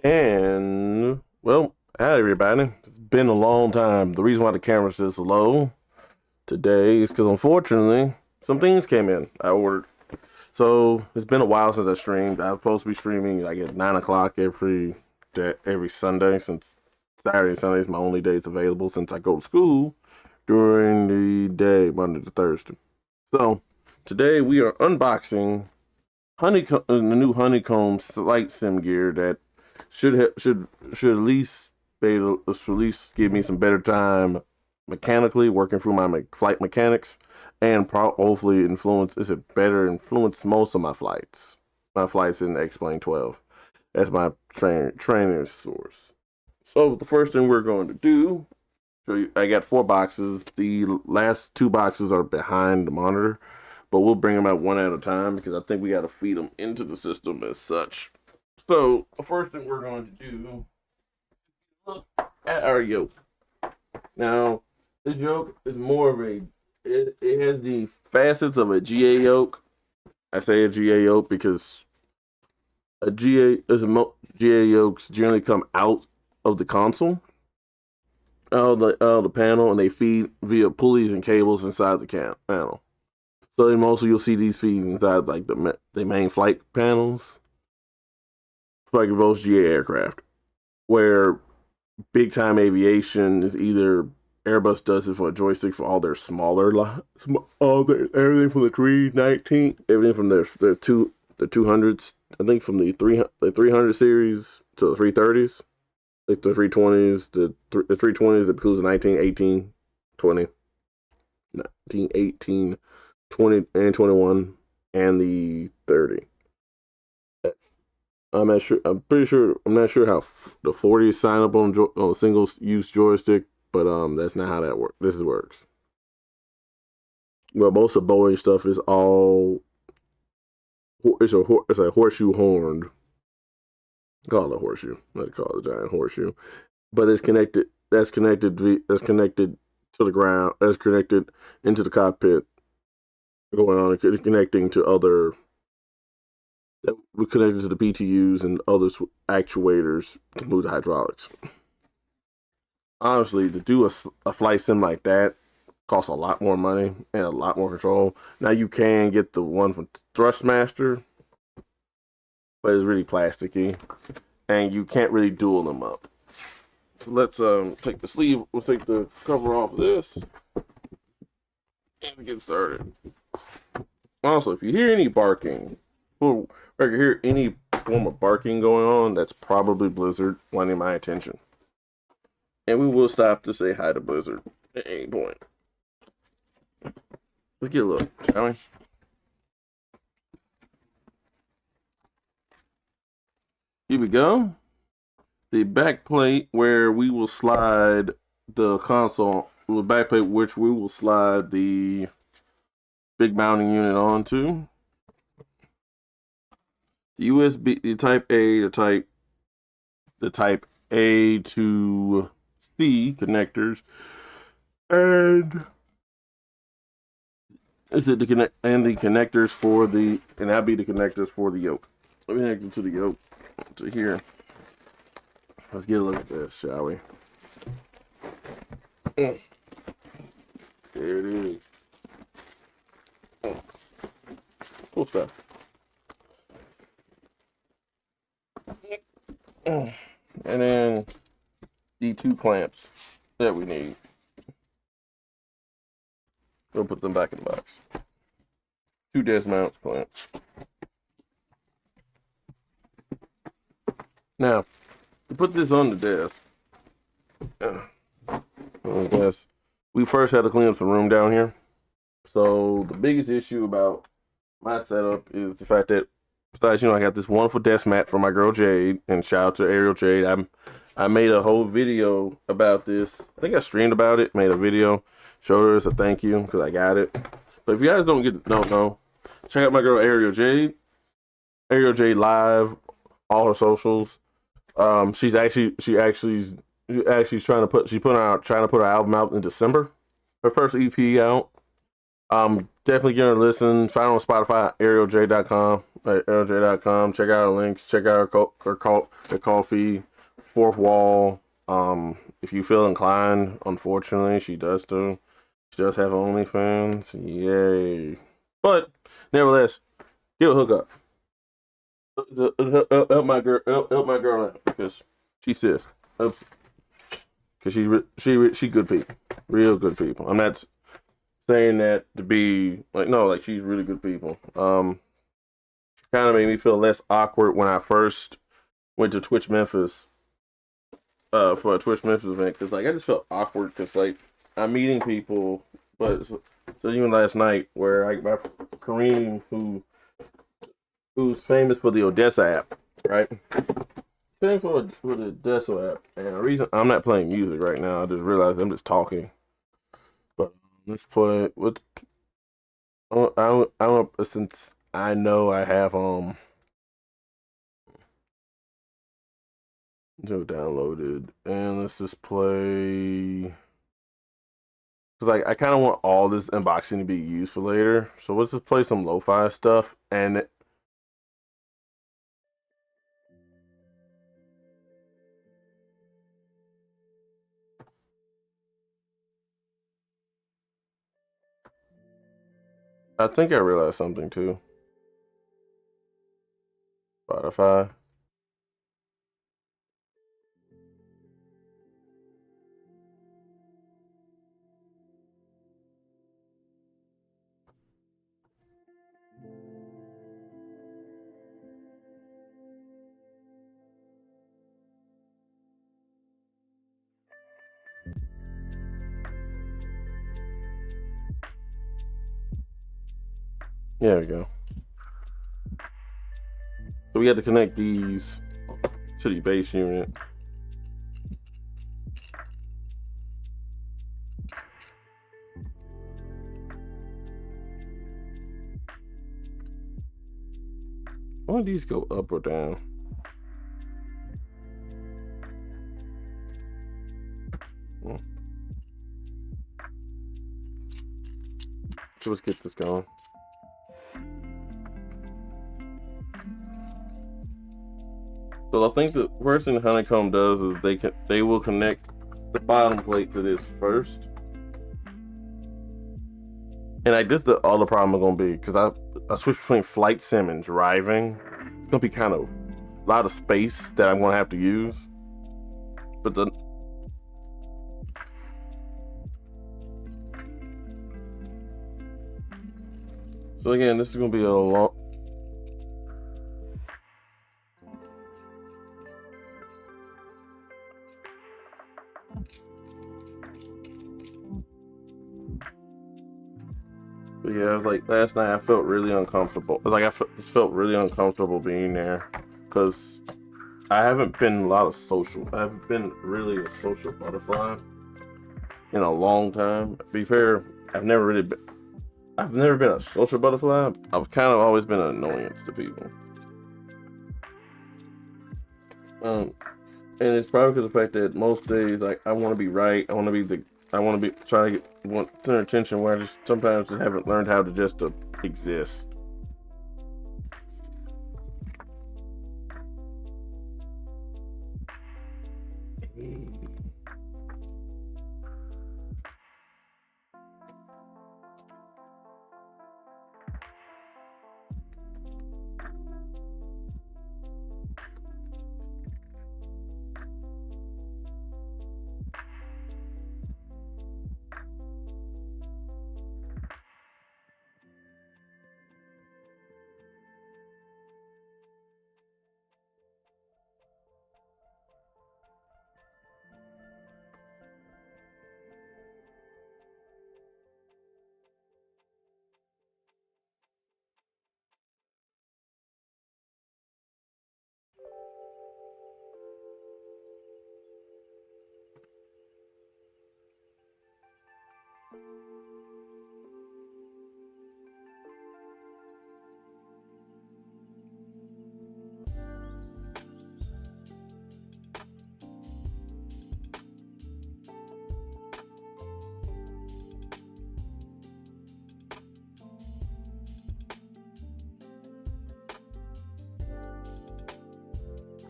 And well, hi everybody. It's been a long time. The reason why the camera's this low today is because unfortunately some things came in. I ordered. So it's been a while since I streamed. I was supposed to be streaming like at 9 o'clock every Sunday since Saturday and Sunday is my only days available since I go to school during the day, Monday to Thursday. So today we are unboxing honeycomb the new honeycomb flight sim gear that should at least be able to at least give me some better time mechanically working through my flight mechanics and hopefully influence most of my flights in X-Plane 12 as my training source. So the first thing we're going to do, show you, I got 4 boxes. The last 2 boxes are behind the monitor, but we'll bring them out one at a time because I think we got to feed them into the system as such. So the first thing we're going to do, look at our yoke. Now, this yoke is more of it has the facets of a GA yoke. I say a GA yoke because GA yokes generally come out of the console, out of the panel, and they feed via pulleys and cables inside the panel. So then mostly you'll see these feed inside like the main flight panels, like most GA aircraft, where big time aviation is either Airbus does it for a joystick for all their everything from the 319, everything from the 200s, I think from the 300 series to the 330s, like the 320s, the 320s that includes 1918, 20, 1918, 20, and 21, and the 30. I'm not sure. I'm not sure how the 40 sign up on a single use joystick, but that's not how that works. This works. Well, most of Boeing stuff is all it's a horseshoe horned. Call it a horseshoe. Not call it a giant horseshoe, but it's connected. That's connected. That's connected to the ground. That's connected into the cockpit. Going on and connecting to other. That we connected to the PTUs and other actuators to move the hydraulics. Honestly, to do a flight sim like that costs a lot more money and a lot more control. Now you can get the one from Thrustmaster, but it's really plasticky, and you can't really dual them up. So let's take the sleeve. We'll take the cover off of this and get started. Also, if you hear any barking, or you hear any form of barking going on, that's probably Blizzard wanting my attention. And we will stop to say hi to Blizzard at any point. Let's get a look, shall we? Here we go. The back plate where we will slide the console, the back plate which we will slide the big mounting unit onto. The USB, the Type A, the Type A to C connectors, and is it the connectors for the, and that'd be the connectors for the yoke. Let me connect it to the yoke to here. Let's get a look at this, shall we? There it is. Cool stuff. And then the 2 clamps that we need. We'll put them back in the box. 2 desk mount clamps. Now, to put this on the desk, I guess we first had to clean up some room down here. So the biggest issue about my setup is the fact that, besides, I got this wonderful desk mat from my girl Jade, and shout out to Ariel Jade. I made a whole video about this. I think I streamed about it, made a video, showed her as a thank you because I got it. But if you guys don't know, check out my girl Ariel Jade live, all her socials. She's actually trying to put her album out in December. Her first EP out. Definitely give it a listen. Find her on Spotify, arielj.com. At arielj.com. Check out our links. Check out her coffee, Fourth Wall. If you feel inclined, unfortunately, she does too. She does have OnlyFans. Yay. But nevertheless, give a hookup. Help my girl out because she says because she good people, real good people. I'm not saying that to be like no, like she's really good people. Kind of made me feel less awkward when I first went to Twitch Memphis for a Twitch Memphis event because like I just felt awkward because like I'm meeting people, but so even last night where my Kareem who's famous for the Odessa app, right? Famous for the Odessa app, and the reason I'm not playing music right now, I just realized I'm just talking. But let's play with. I since I know I have Joe downloaded, and let's just play. Cause like I kind of want all this unboxing to be used for later, so let's just play some lo-fi stuff. And I think I realized something too. Spotify. There we go. So we had to connect these to the base unit. Why do these go up or down? So let's get this going. So I think the first thing Honeycomb does is they will connect the bottom plate to this first. And like this is all the problem is gonna be because I switch between flight sim and driving. It's gonna be kind of a lot of space that I'm gonna have to use. But so again, this is gonna be a long. But yeah, it was like last night I felt really uncomfortable. Like just felt really uncomfortable being there because I haven't been a lot of social. I haven't been really a social butterfly in a long time. To be fair, I've never really been. I've never been a social butterfly. I've kind of always been an annoyance to people. And it's probably because of the fact that most days, like, I want to be right. I want to be trying to want center attention. Where I just sometimes just haven't learned how to just to exist.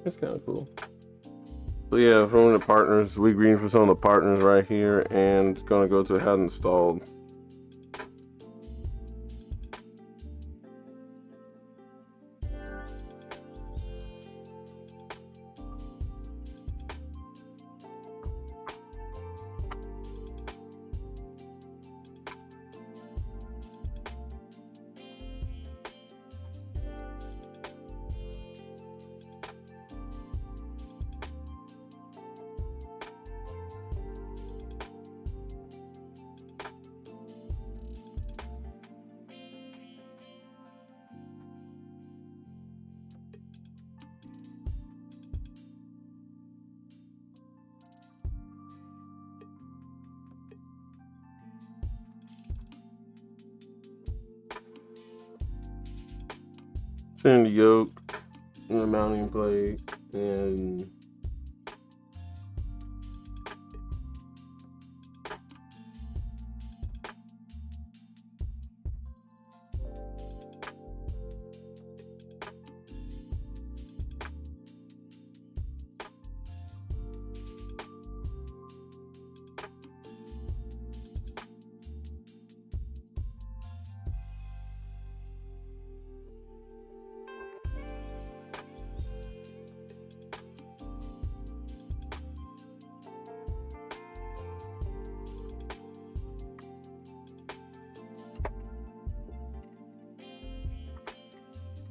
It's kind of cool. So yeah, from the partners, we agreed for some of the partners right here, and gonna go to how installed. Turn the yoke and the mounting plate, and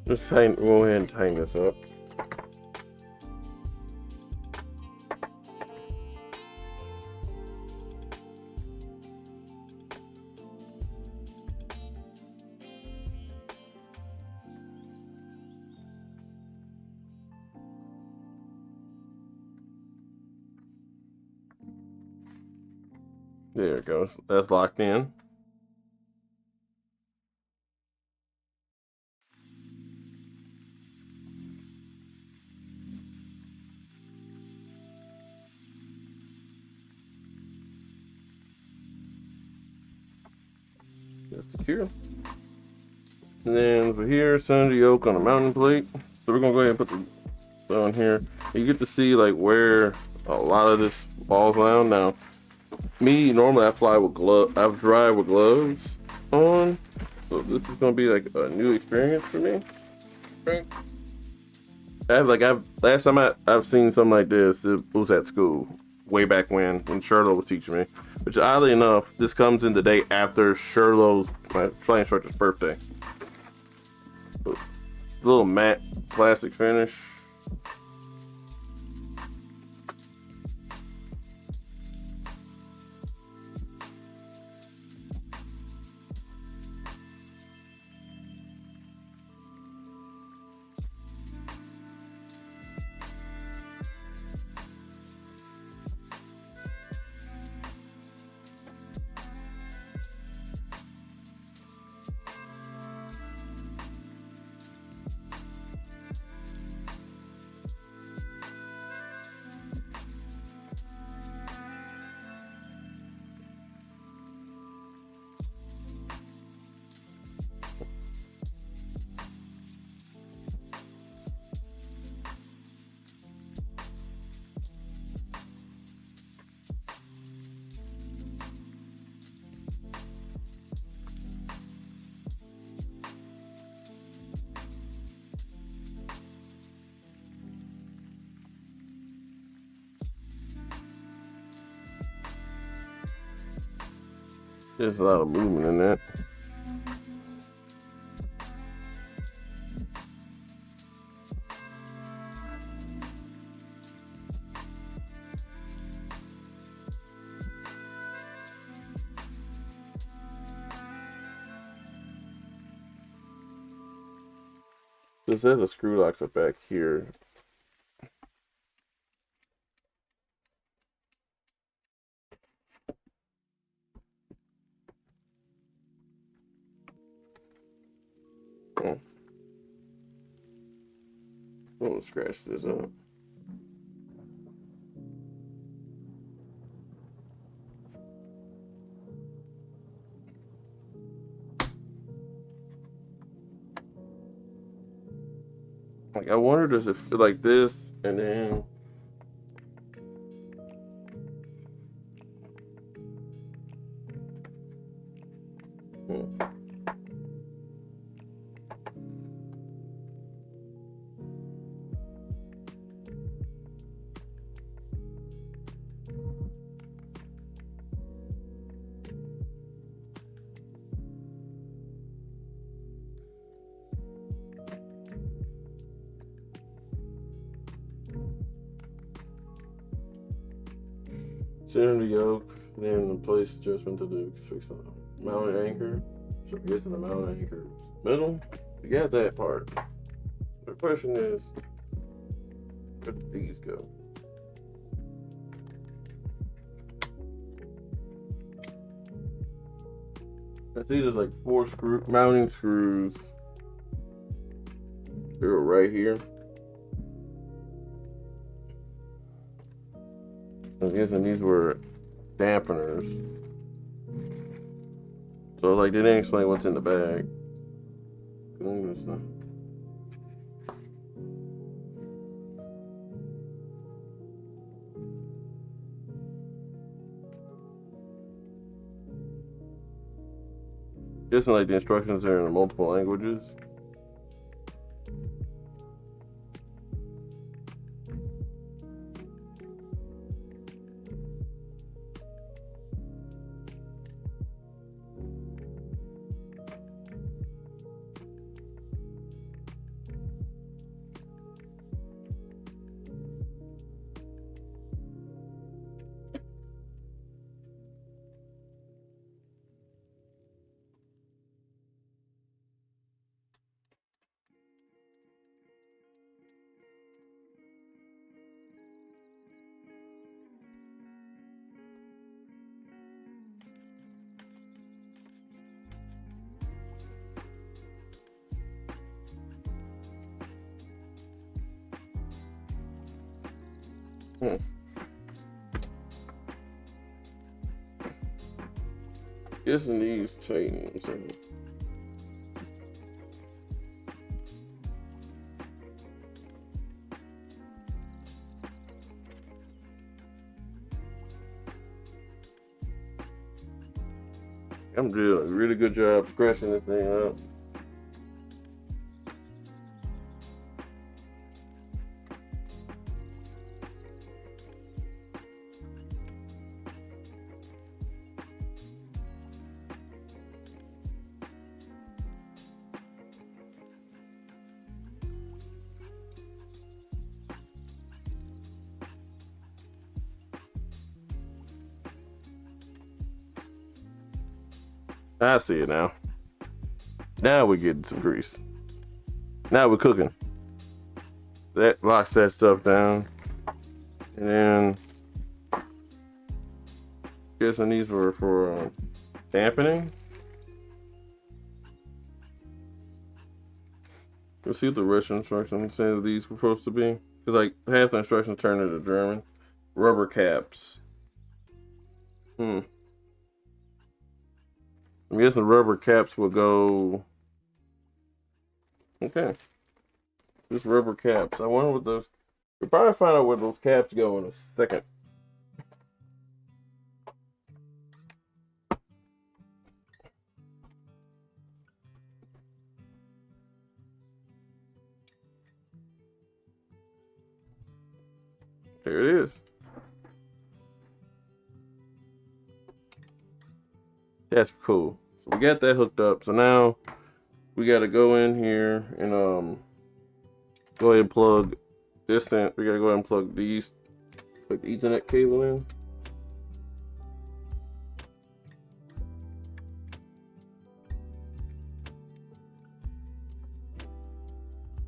just go ahead and tighten this up. There it goes. That's locked in. That's secure. And then for here, center the yoke on the mounting plate. So we're gonna go ahead and put the on here. You get to see like where a lot of this falls down. Now, me normally I fly with gloves. I drive with gloves on, so this is gonna be like a new experience for me. Right? I've last time I've seen something like this. It was at school way back when Shirlo was teaching me. Which oddly enough, this comes in the day after Shirlo's my flight instructor's birthday. Little matte plastic finish. There's a lot of movement in that. This has the screw locks up back here. Oh. We'll scratch this up. Like, I wonder, does it feel like this, and then center the yoke, then place adjustment to the fix the mounted anchor. So I'm guessing the mounted anchor is middle. You got that part. The question is, where did these go? I see there's like 4 mounting screws. They're right here. I'm guessing these were dampeners. So like, they didn't explain what's in the bag. Guessing like the instructions are in multiple languages. Guessing these chains. I'm doing a really good job scratching this thing up. I see it now. Now we're getting some grease. Now we're cooking. That locks that stuff down. And then, guessing these were for dampening. Let's see what the rest of the instructions say that these were supposed to be. Because like half the instructions turn into German. Rubber caps. I'm guessing rubber caps will go. Okay. Just rubber caps. I wonder what those. We'll probably find out where those caps go in a second. There it is. That's cool. So we got that hooked up. So now we got to go in here and go ahead and plug this in. We got to go ahead and plug these, like the Ethernet cable in.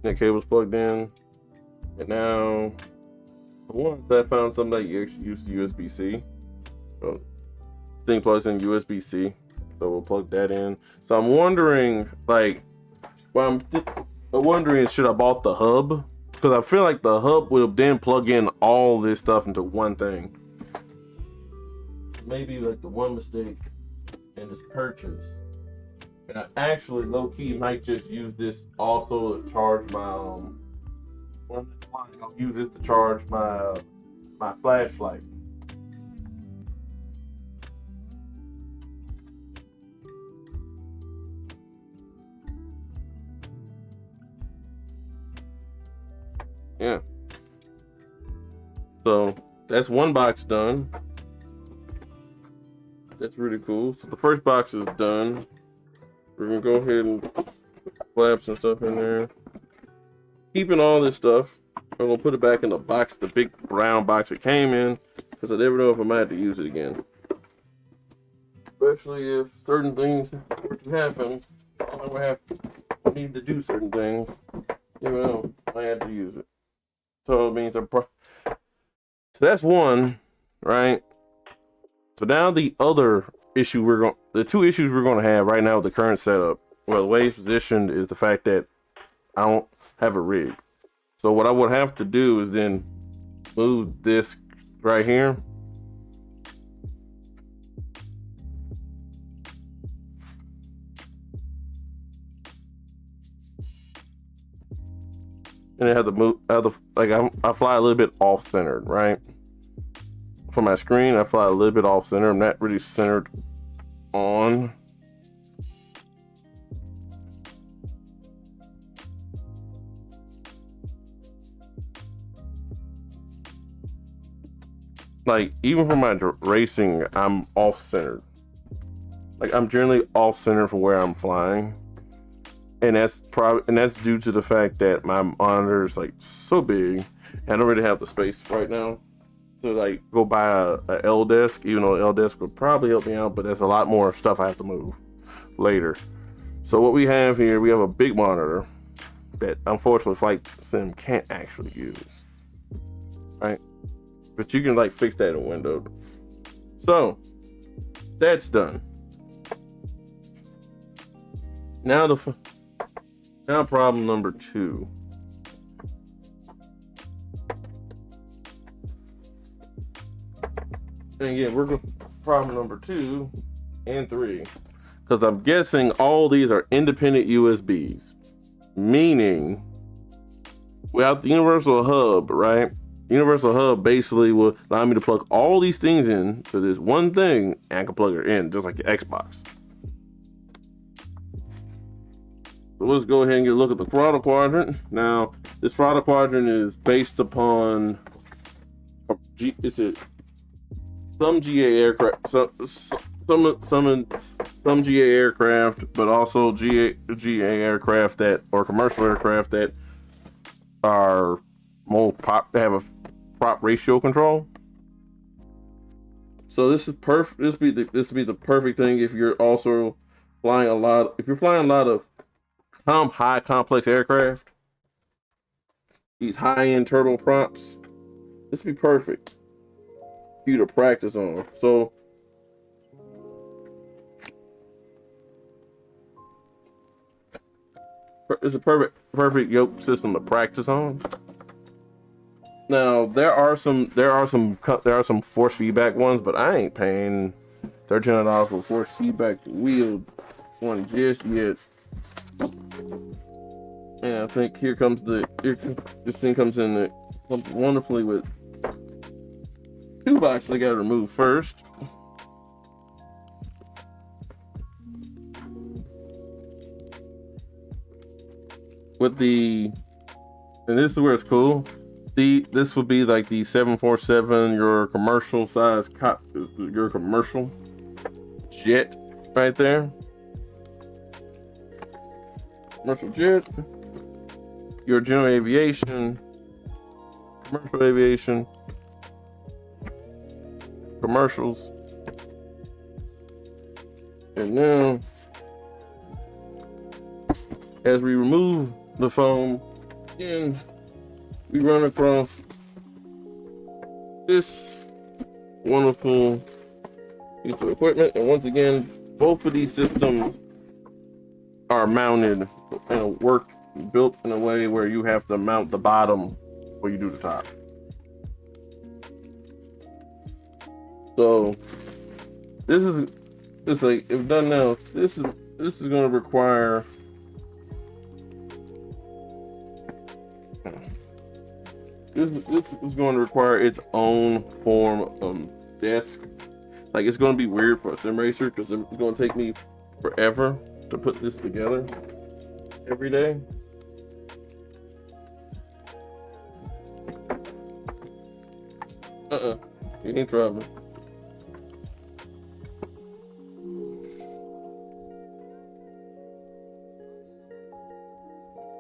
That cable's plugged in, and now once I found something that you actually use USB-C. So thing plugs in USB-C, so we'll plug that in. So I'm wondering, like, well, I'm wondering, should I bought the hub? Because I feel like the hub will then plug in all this stuff into one thing. Maybe like the one mistake in this purchase, and I actually low-key might just use this also to charge my when I'm flying, I'll use this to charge my flashlight. Yeah. So that's one box done. That's really cool. So the first box is done. We're gonna go ahead and put flaps and stuff in there. Keeping all this stuff, I'm gonna put it back in the box, the big brown box it came in, because I never know if I might have to use it again. Especially if certain things were to happen, I would need to do certain things. You know, I had to use it. So it means so that's one, right? So now the other issue the two issues we're gonna have right now with the current setup, well, the way it's positioned is the fact that I don't have a rig. So what I would have to do is then move this right here. And I have to move I fly a little bit off centered, right? From my screen, I fly a little bit off center. I'm not really centered on. Like, even for my racing, I'm off centered. Like, I'm generally off center from where I'm flying. And that's due to the fact that my monitor is like so big. I don't really have the space right now to like go buy a L desk, even though L desk would probably help me out, but there's a lot more stuff I have to move later. So what we have here, we have a big monitor that unfortunately Flight Sim can't actually use, right? But you can like fix that in a window. So that's done. Now problem number 2. And again, we're going problem number 2 and 3, because I'm guessing all these are independent USBs, meaning without the universal hub, right? Universal hub basically will allow me to plug all these things in to this one thing, and I can plug it in just like the Xbox. So let's go ahead and get a look at the throttle quadrant. Now, this throttle quadrant is based upon some GA aircraft, some GA aircraft, but also GA aircraft or commercial aircraft that are more they have a prop ratio control. So this is perfect. This would be the perfect thing if you're also flying a lot. If you're flying a lot of high complex aircraft, these high-end turbo props, this would be perfect for you to practice on. So it's a perfect yoke system to practice on. Now there are some force feedback ones, but I ain't paying $1,300 for force feedback wheel one just yet. And I think this thing comes in wonderfully with 2 boxes I gotta remove first. And this is where it's cool. This would be like the 747, your commercial size your commercial jet right there. Commercial jet, your general aviation, commercial aviation, commercials. And now, as we remove the foam, again, we run across this wonderful piece of equipment. And once again, both of these systems are mounted and built in a way where you have to mount the bottom before you do the top. So it's like, if done now, this is going to require this is going to require its own form of desk. Like, it's going to be weird for a sim racer because it's going to take me forever to put this together every day. You ain't driving.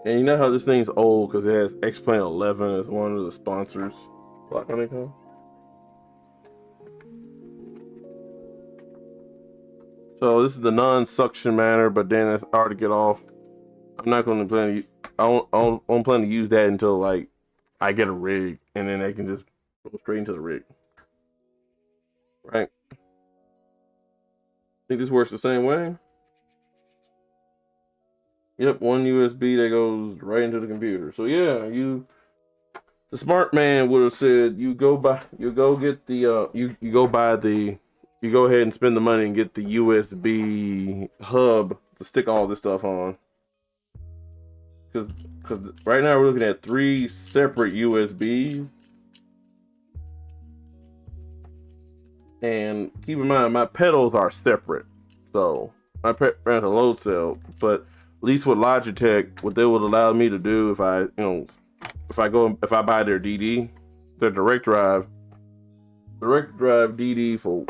And you know how this thing's old because it has X-Plane 11 as one of the sponsors. Like Honeycomb. So this is the non-suction manner, but then it's hard to get off. I'm not going to plan to. I don't plan to use that until like I get a rig, and then I can just go straight into the rig. Right? Think this works the same way? Yep, one USB that goes right into the computer. So yeah, the smart man would have said you go ahead and spend the money and get the USB hub to stick all this stuff on. Because right now we're looking at 3 separate USBs. And keep in mind, my pedals are separate. So I ran a load cell, but at least with Logitech, what they would allow me to do if I buy their DD, their direct drive DD for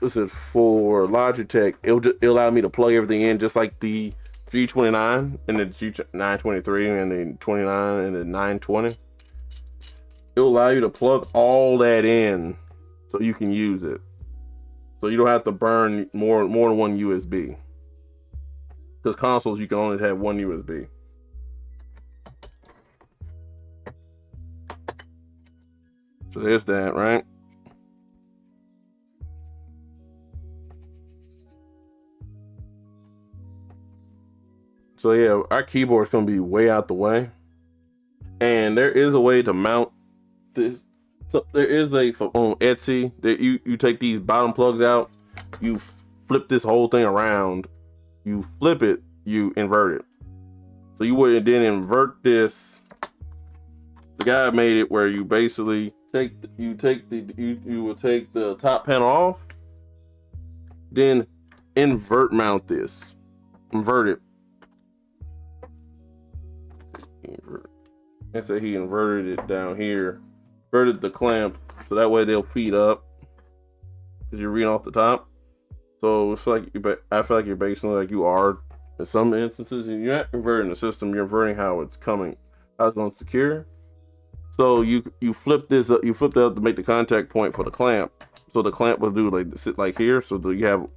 Logitech, it'll allow me to plug everything in just like the G29 and the G923 and the 29 and the 920. It'll allow you to plug all that in so you can use it. So you don't have to burn more than one USB. Because consoles, you can only have one USB. So there's that, right? So yeah, our keyboard is going to be way out the way. And there is a way to mount this. So there is on Etsy that you take these bottom plugs out, you flip this whole thing around, you flip it, you invert it. So you would then invert this. The guy made it where you basically you will take the top panel off, then invert mount this. Invert it. And so he inverted it down here. Inverted the clamp so that way they'll feed up because you're reading off the top. So it's like I feel like you're basically like you are in some instances, and you're not inverting the system, you're inverting how it's coming, how it's going to secure. So you flip this up, you flip that up to make the contact point for the clamp. So the clamp will do like sit like here. So you have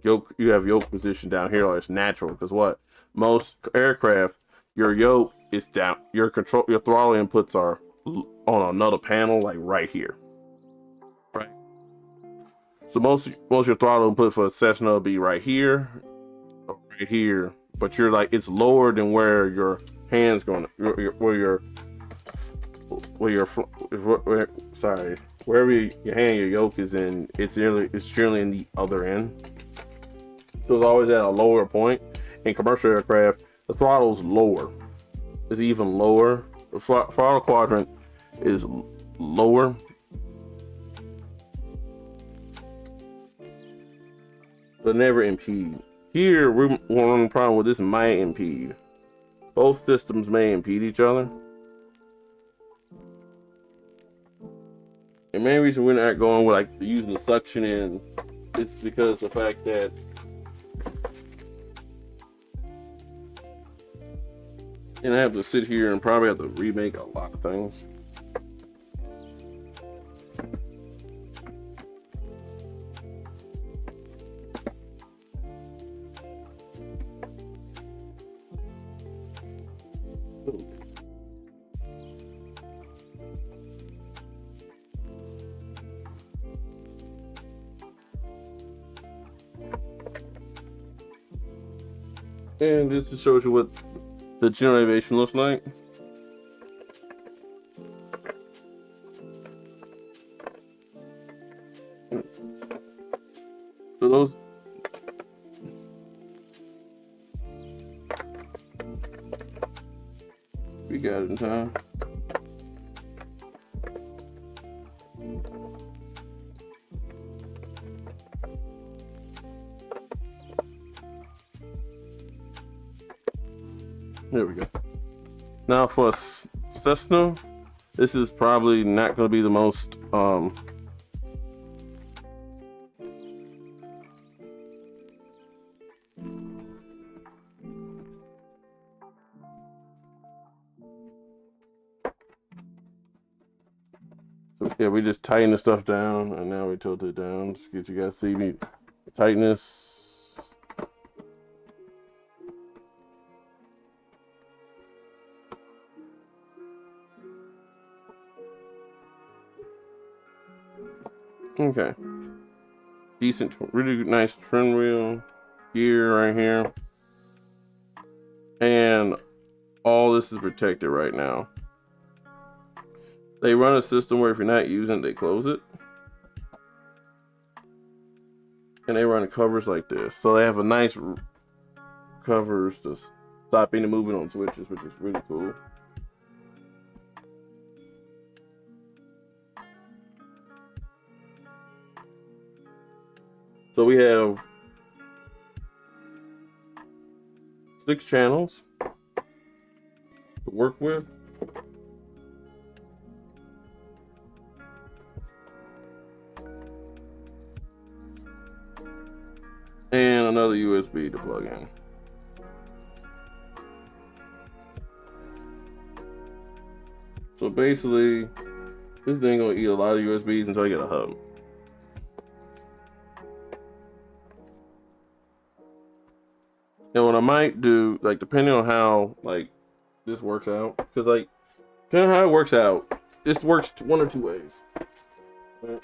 yoke position down here, like it's natural. Because what most aircraft, your yoke is down, your throttle inputs are on another panel, like right here, right? So most your throttle input for a Cessna will be right here, but you're like it's lower than where your hands going, wherever your hand, your yoke is in. It's generally in the other end. So it's always at a lower point. In commercial aircraft, the throttle's lower. It's even lower. The throttle quadrant is lower. But never impede. Here, we're running a problem with this might impede. Both systems may impede each other. The main reason we're not going with like using the suction in, it's because the fact that and I have to sit here and probably have to remake a lot of things. And just to show you what the general aviation looks like. So those we got it in time. There we go. Now for Cessna, this is probably not going to be the most so yeah, we just tighten the stuff down, and now we tilt it down. Just get you guys to see me tightness. Okay. Decent, really nice trim wheel, gear right here. And all this is protected right now. They run a system where if you're not using it, they close it. And they run covers like this. So they have a nice covers to stop any movement on switches, which is really cool. So we have 6 channels to work with. And another USB to plug in. So basically, this thing gonna eat a lot of USBs until I get a hub. And what I might do, like depending on how like this works out, because like depending on how it works out, this works one or two ways. Right?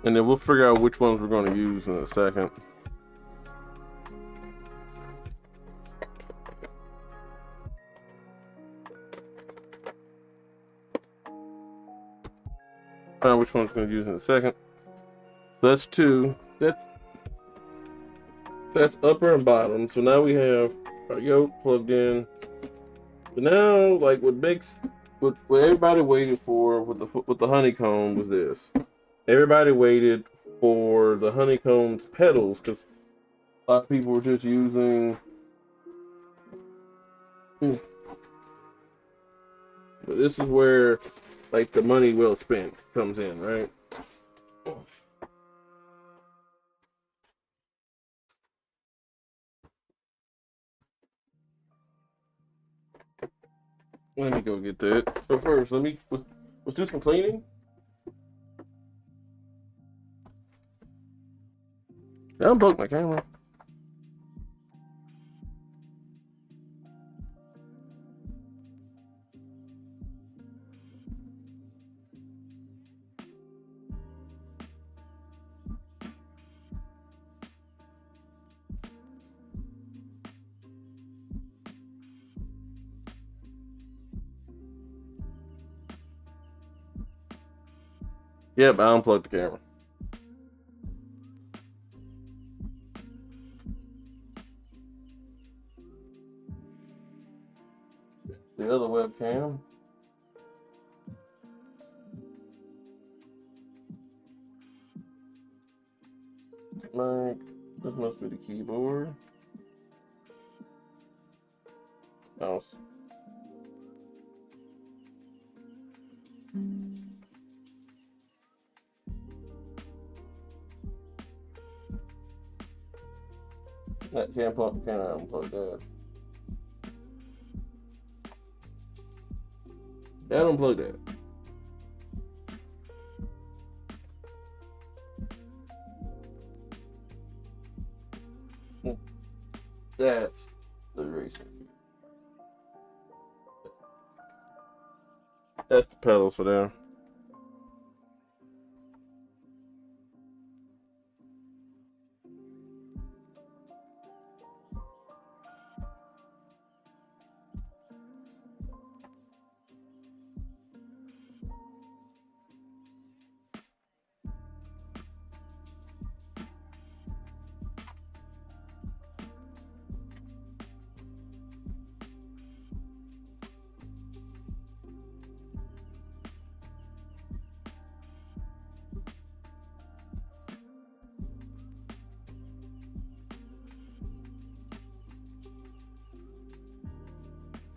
And then we'll figure out which ones we're going to use in a second. Find out which ones we're going to use in a second. So that's 2. That's upper and bottom. So now we have our yoke plugged in. But now, like what everybody waited for with the honeycomb was this. Everybody waited for the honeycomb's pedals because a lot of people were just using. But this is where, like, the money well spent comes in, right? Let me go get that. But first, let's do some cleaning. I unplugged my camera. Yep, I unplugged the camera. The other webcam. Like, this must be the keyboard. Mouse. That can't unplug that. Yeah, I don't plug that. That's the racing. That's the pedals for there.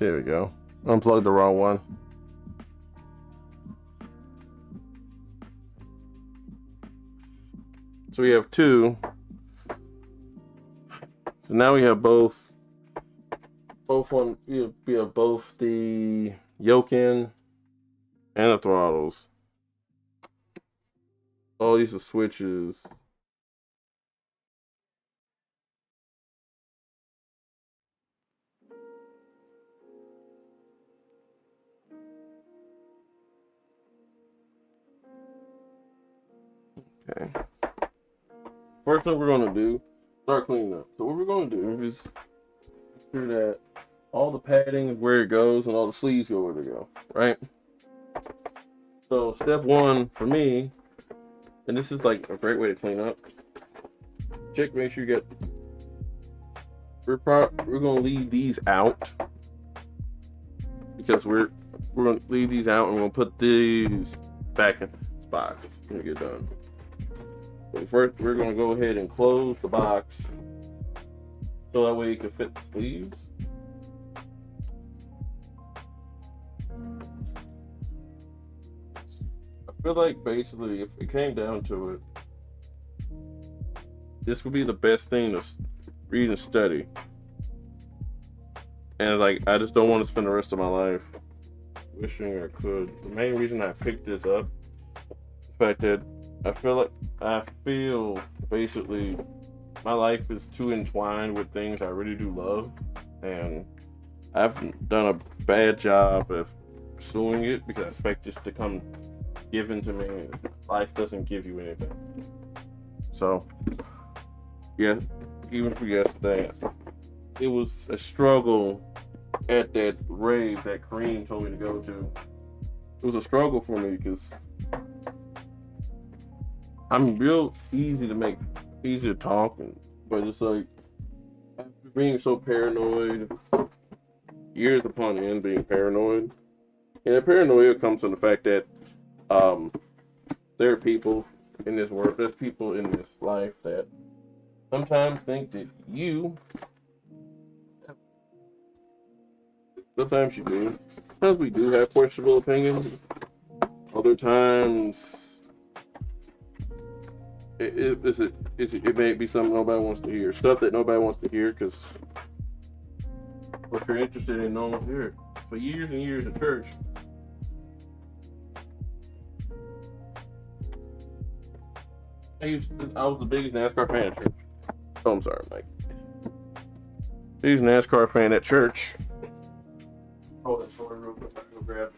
There we go. Unplugged the wrong one. So we have two. So now we have both on. We have both the yoke in and the throttles. Oh, these are switches. Okay. First thing we're gonna do, start cleaning up. So what we're gonna do is make sure that all the padding is where it goes and all the sleeves go where they go, right? So step one for me, and this is like a great way to clean up. Make sure you get. We're gonna leave these out because we're gonna leave these out and we're gonna put these back in this box when we get done. But first, we're gonna go ahead and close the box so that way you can fit the sleeves. I feel like basically, if it came down to it, this would be the best thing to read and study. And like, I just don't want to spend the rest of my life wishing I could. The main reason I picked this up is the fact that I feel basically my life is too entwined with things I really do love, and I've done a bad job of pursuing it because I expect this to come given to me. Life doesn't give you anything. So, yeah, even for yesterday, it was a struggle at that rave that Kareem told me to go to. It was a struggle for me because I'm real easy to talk, but it's like after being so paranoid, years upon end being paranoid, and the paranoia comes from the fact that there are people in this world, there's people in this life that sometimes think that sometimes you do. Sometimes we do have questionable opinions. Other times, it may be something nobody wants to hear. Stuff that nobody wants to hear because what you're interested in, no one wants to hear it. For years and years in church, I was the biggest NASCAR fan at church. Oh, I'm sorry, Mike. Biggest NASCAR fan at church. Oh, that story real quick. I'm gonna grab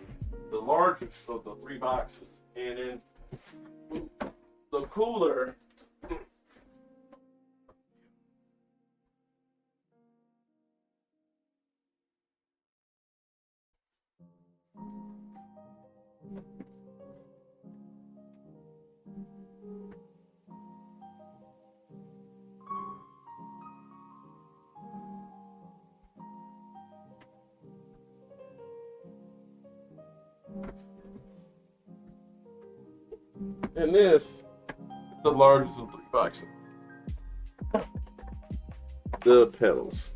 the largest of the 3 boxes, and then the cooler. And this is the largest of 3 boxes. The pedals.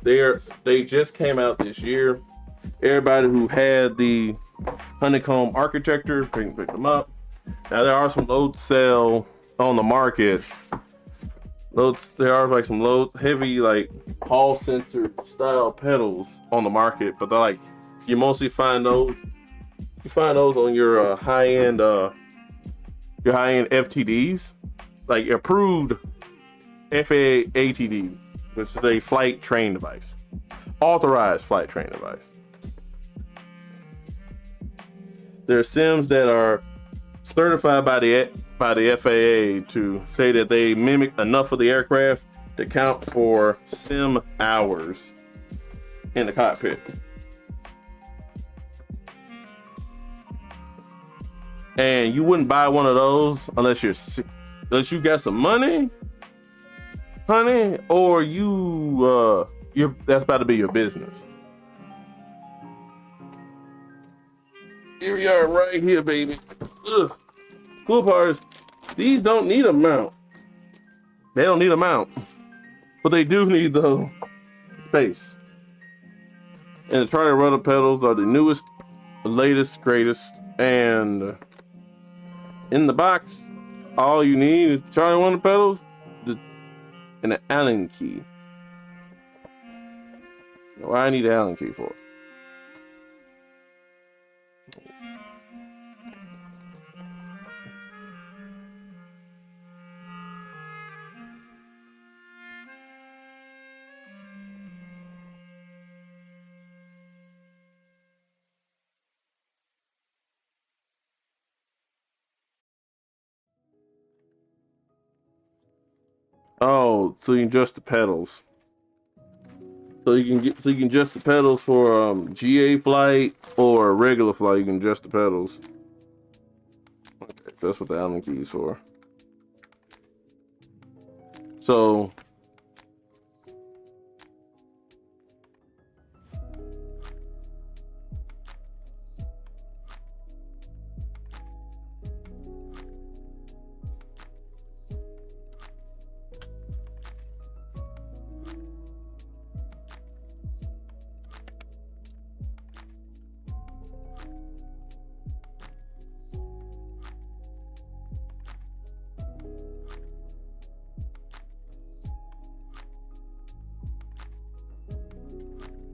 They just came out this year. Everybody who had the HONEYCOMB architecture pick them up. Now there are some load cell on the market. There are like some low heavy like Hall sensor style pedals on the market, but they're like you mostly find those. You find those on your high-end FTDs, like approved FAA ATD, which is a flight training device, authorized flight training device. There are sims that are certified by the FAA to say that they mimic enough of the aircraft to count for sim hours in the cockpit. And you wouldn't buy one of those unless you got some money, honey, or that's about to be your business. Here we are right here, baby. Ugh. Cool part is these don't need a mount. They don't need a mount, but they do need the space. And the Charlie rudder pedals are the newest, latest, greatest. And in the box, all you need is the Charlie rudder pedals and an Allen key. What I need an Allen key for? Oh, so you can adjust the pedals. So you can adjust the pedals for GA flight or regular flight. You can adjust the pedals. Okay, so that's what the Allen key is for. So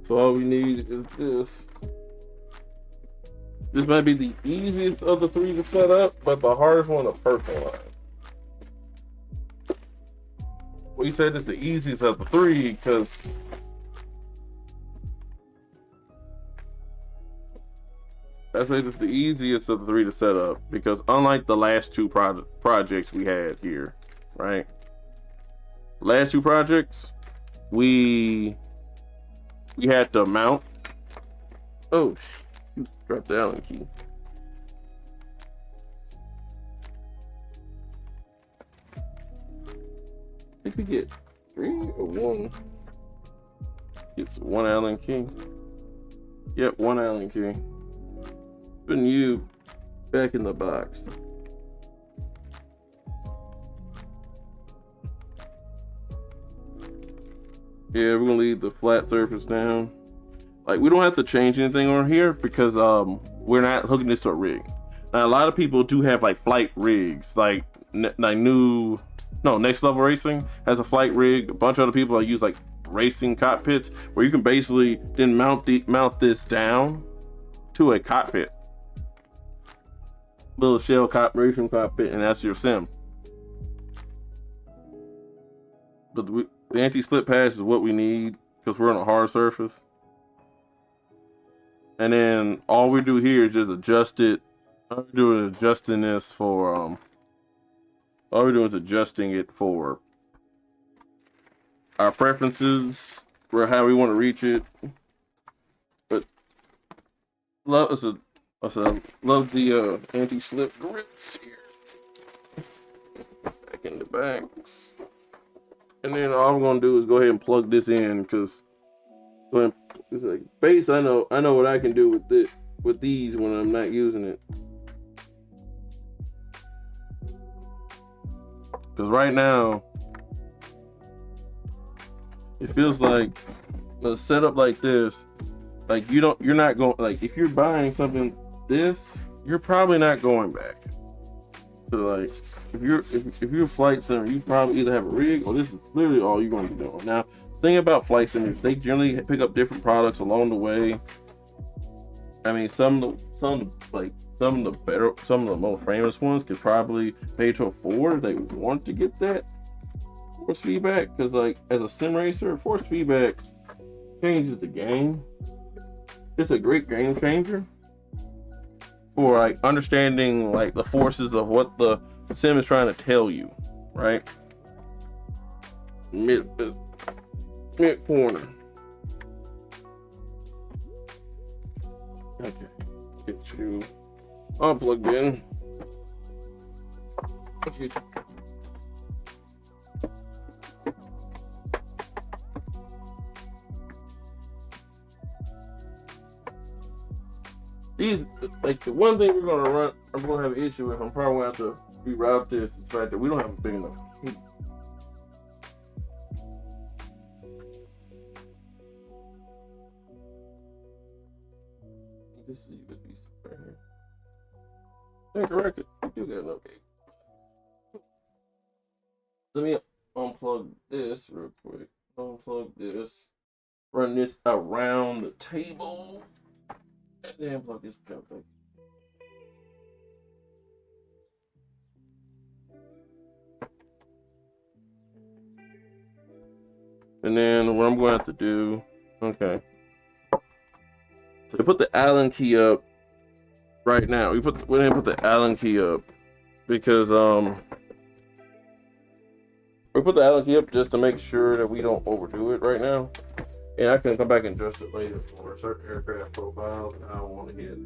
all we need is this. This might be the easiest of the three to set up, but the hardest one to personalize. We said it's the easiest of the three because I say it's the easiest of the three to set up because unlike the last two projects we had here, right? Last two projects, we had to mount. Oh, shoot, dropped the Allen key. I think we get 3 or 1. It's 1 Allen key. Yep, 1 Allen key. Putting you back in the box. Yeah, we're gonna leave the flat surface down. Like, we don't have to change anything on here because we're not hooking this to a rig. Now, a lot of people do have like flight rigs, like Next Level Racing has a flight rig. A bunch of other people use like racing cockpits where you can basically then mount this down to a cockpit, little shell racing cockpit, and that's your sim. But the anti-slip patch is what we need because we're on a hard surface. And then all we do here is just adjust it. All we're doing is adjusting this for all we're doing is adjusting it for our preferences, for how we want to reach it. But love the anti-slip grips here. Back in the backs. And then all I'm gonna do is go ahead and plug this in because it's like base. I know what I can do with these when I'm not using it. Because right now it feels like a setup like this. Like you're not going, like if you're buying something this, you're probably not going back. So like if you're a flight sim, you probably either have a rig or this is literally all you're going to be doing. Now, the thing about flight sims, they generally pick up different products along the way. I mean, some of the most famous ones could probably pay to afford if they want to get that force feedback. Because like as a sim racer, force feedback changes the game. It's a great game changer for like understanding like the forces of what the sim is trying to tell you, right? Mid corner. Okay, get you unplugged in. Let's get you. These, like the one thing I'm gonna have an issue with, I'm probably gonna have to reroute this, is the fact that we don't have a big enough heat. This is USB right here. Incorrect it. You do got an okay. Let me unplug this real quick. Unplug this. Run this around the table. And then plug this jump back. And then what I'm going to have to do, okay. So we put the Allen key up right now. We didn't put the Allen key up because we put the Allen key up just to make sure that we don't overdo it right now. And I can come back and adjust it later for certain aircraft profiles that I don't want to hit.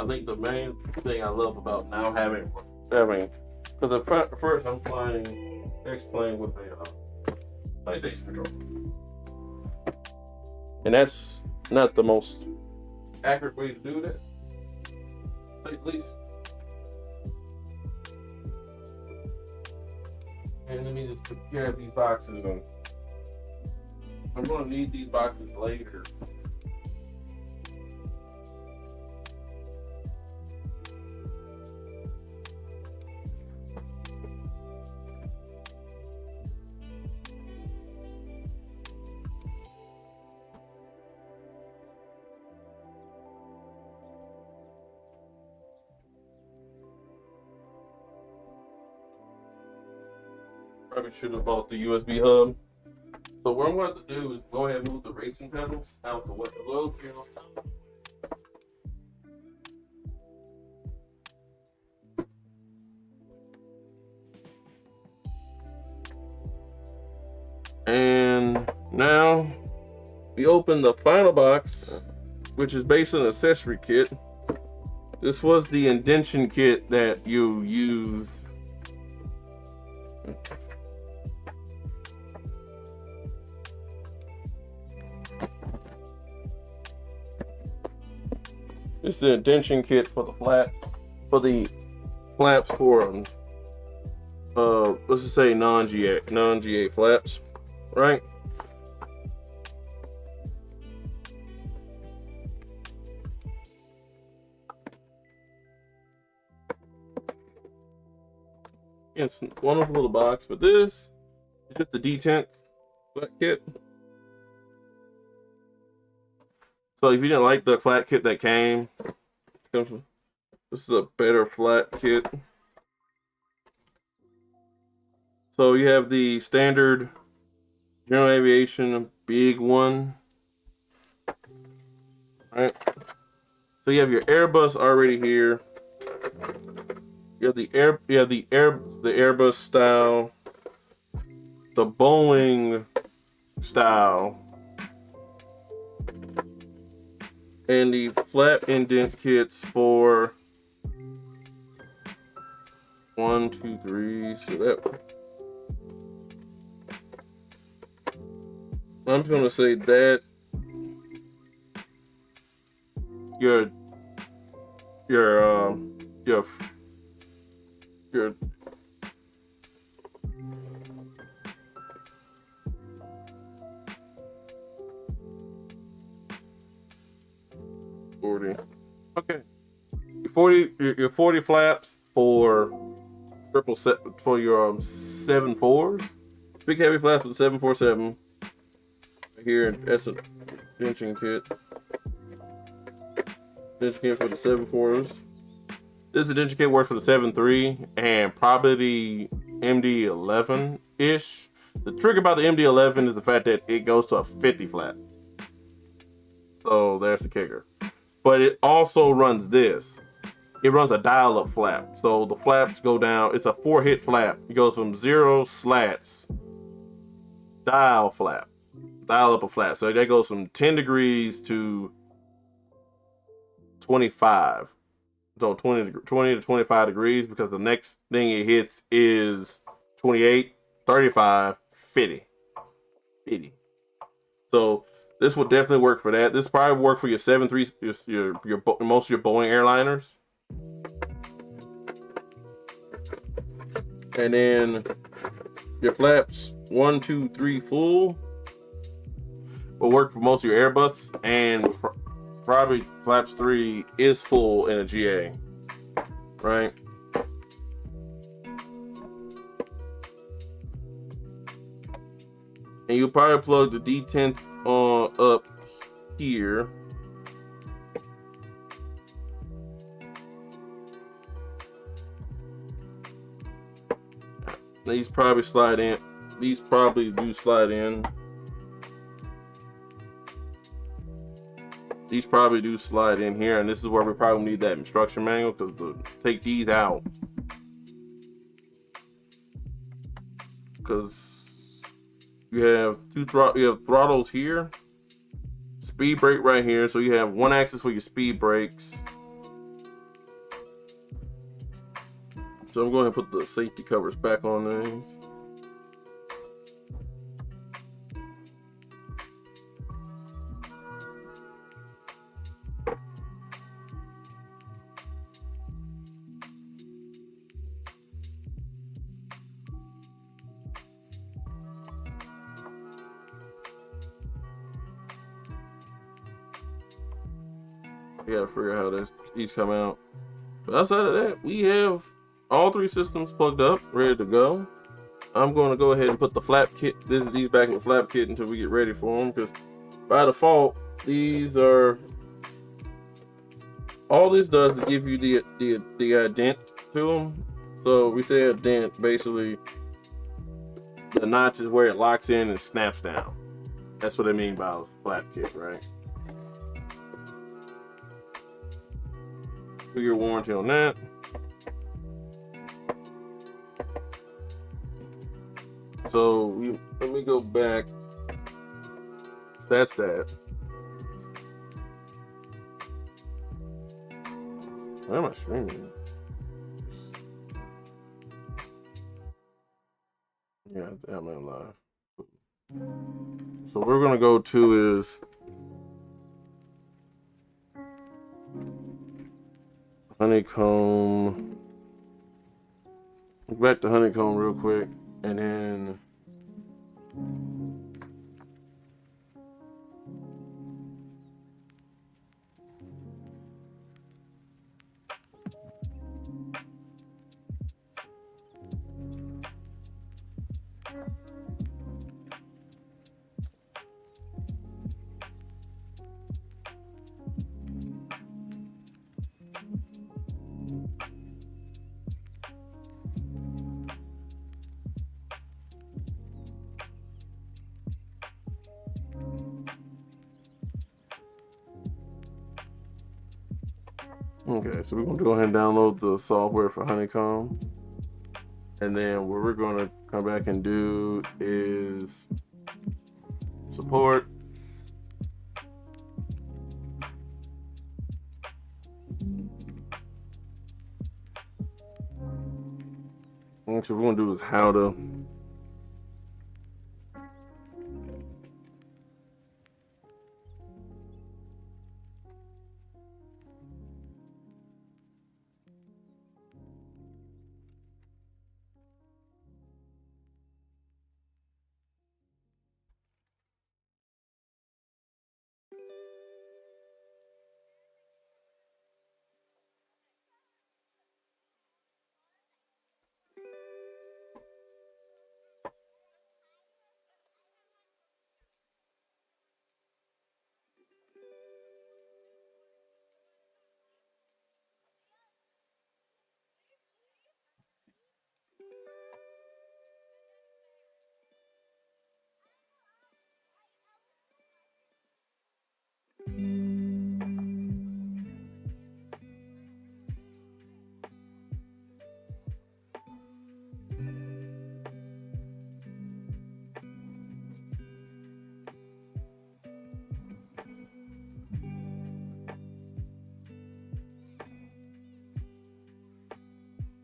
I think the main thing I love about now having because at first I'm flying X-plane with a PlayStation controller, and that's not the most accurate way to do that, to say the least. And let me just grab these boxes, and I'm going to need these boxes later. Probably should have bought the USB hub. So what I'm going to do is go ahead and move the racing pedals out the way. And now we open the final box, which is based on an accessory kit. This was the indentation kit that you use. This is the indentation kit for the flaps for let's just say non-G8 flaps, right? It's a wonderful little box, but this is just the detent flat kit. So if you didn't like the flat kit that came, this is a better flat kit. So you have the standard General Aviation big one, right? So you have your Airbus already here. You have the Airbus style, the Boeing style, and the flap indent kits for 1, 2, 3. So that I'm gonna say that your 40. Okay. Your 40 flaps for triple set for your 7.4s. Big heavy flaps for the 747. Here, that's a indentation kit. Indentation kit for the 7.4s. This indentation kit works for the 7.3 and probably MD-11-ish. The trick about the MD-11 is the fact that it goes to a 50 flap. So there's the kicker. But it also runs this. It runs a dial-up flap. So the flaps go down. It's a 4-hit flap. It goes from 0 slats, dial up a flap. So that goes from 10 degrees to 25. So 20 to 25 degrees, because the next thing it hits is 28, 35, 50. So this will definitely work for that. This probably work for your 7.3, your most of your Boeing airliners. And then your flaps 1, 2, 3 full. will work for most of your Airbus, and probably Flaps 3 is full in a GA, right? And you probably plug the D10s up here. These probably slide in. These probably do slide in. These probably do slide in here, and this is where we probably need that instruction manual, because to take these out, because you have throttles here, speed brake right here, so you have one axis for your speed brakes. So I'm going to put the safety covers back on these. We gotta figure out how these come out. But outside of that, we have all three systems plugged up, ready to go. I'm going to go ahead and put the flap kit, these back in the flap kit until we get ready for them, because by default, these are, all this does is give you the dent to them. So we say a dent, basically the notch is where it locks in and snaps down. That's what I mean by a flap kit, right? 2-year warranty on that. So let me go back. That's that. Where am I streaming? Yeah, I'm in live. So what we're gonna go to is Honeycomb. Back to Honeycomb real quick, and then okay, so we're going to go ahead and download the software for Honeycomb. And then what we're going to come back and do is support. And what we're going to do is how to.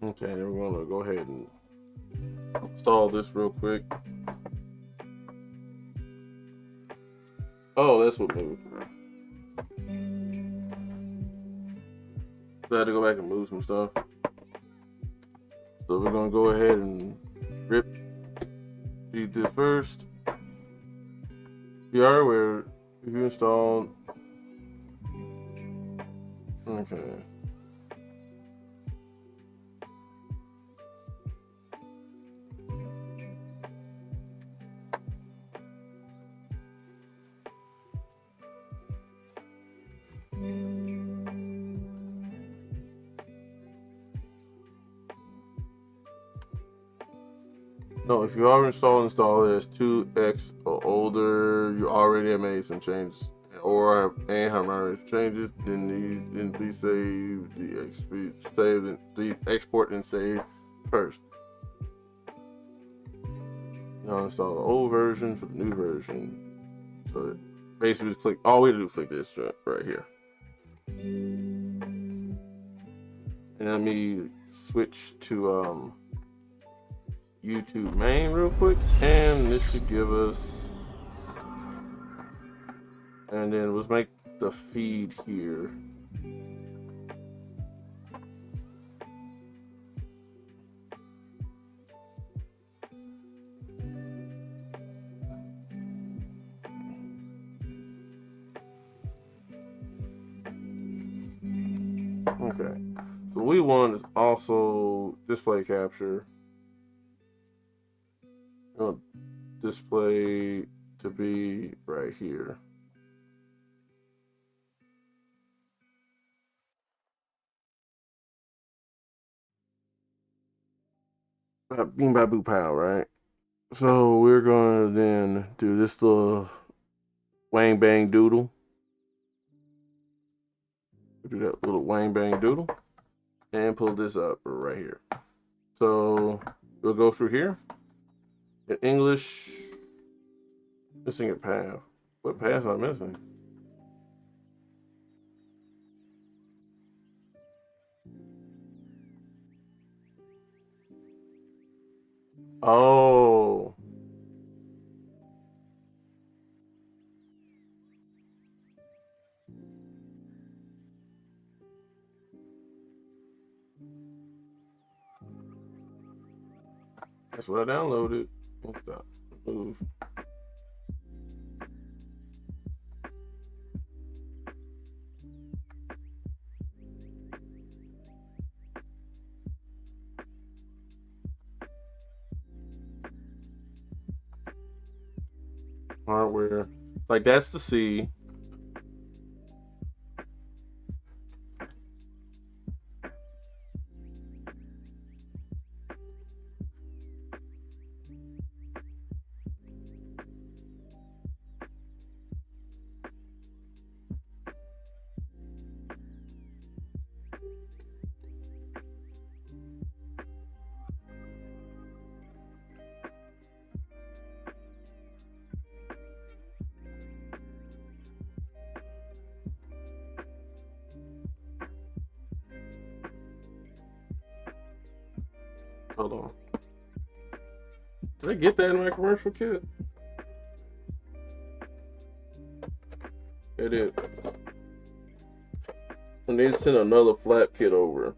Okay, then we're going to go ahead and install this real quick. Oh, that's what moved. So I had to go back and move some stuff. So we're going to go ahead and read this first. The hardware, if you install, okay. No, if you already install it as 2x or older, you already have made some changes, or and have made changes. Then these then be saved, the export and save first. Now install the old version for the new version. So basically, just click. All we do is click this joint right here, and let me switch to YouTube main real quick, and this should give us, and then let's make the feed here. Okay, so we want is also display capture. Display to be right here. Bing boo pow, right? So we're gonna then do this little wang bang doodle. Do that little wang bang doodle and pull this up right here. So we'll go through here. In English, missing a path. What path am I missing? Oh. That's what I downloaded. Stop. Move. Hardware. Like that's the C. Hold on. Did I get that in my commercial kit? It is. And they sent another flap kit over.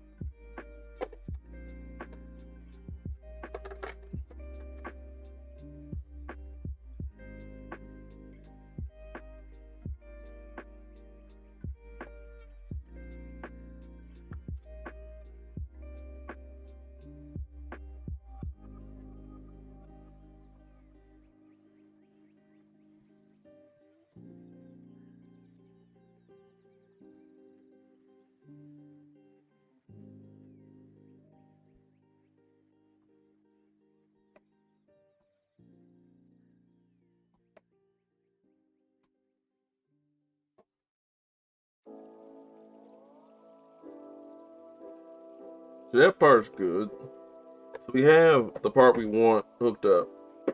So that part's good. So we have the part we want hooked up.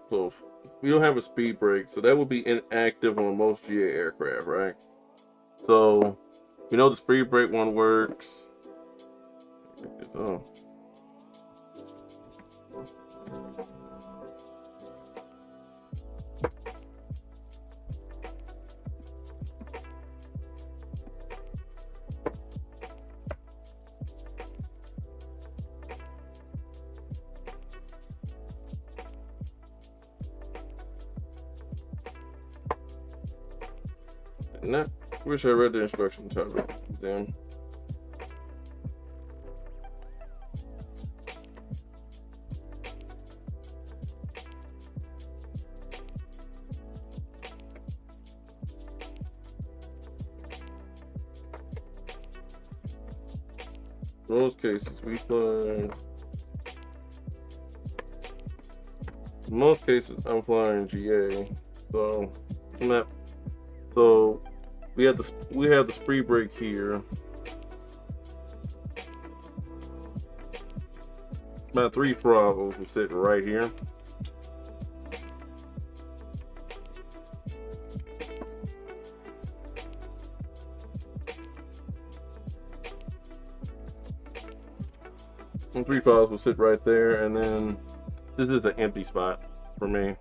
So we don't have a speed brake, so that will be inactive on most GA aircraft, right? So we know the speed brake one works. Oh. Nah, wish I read the instructions. Damn. Most cases we find. In most cases, I'm flying GA, so I'm not. So we have the speed brake here. My 3 throttles will sit right here. And 3 throttles will sit right there, and then this is an empty spot for me.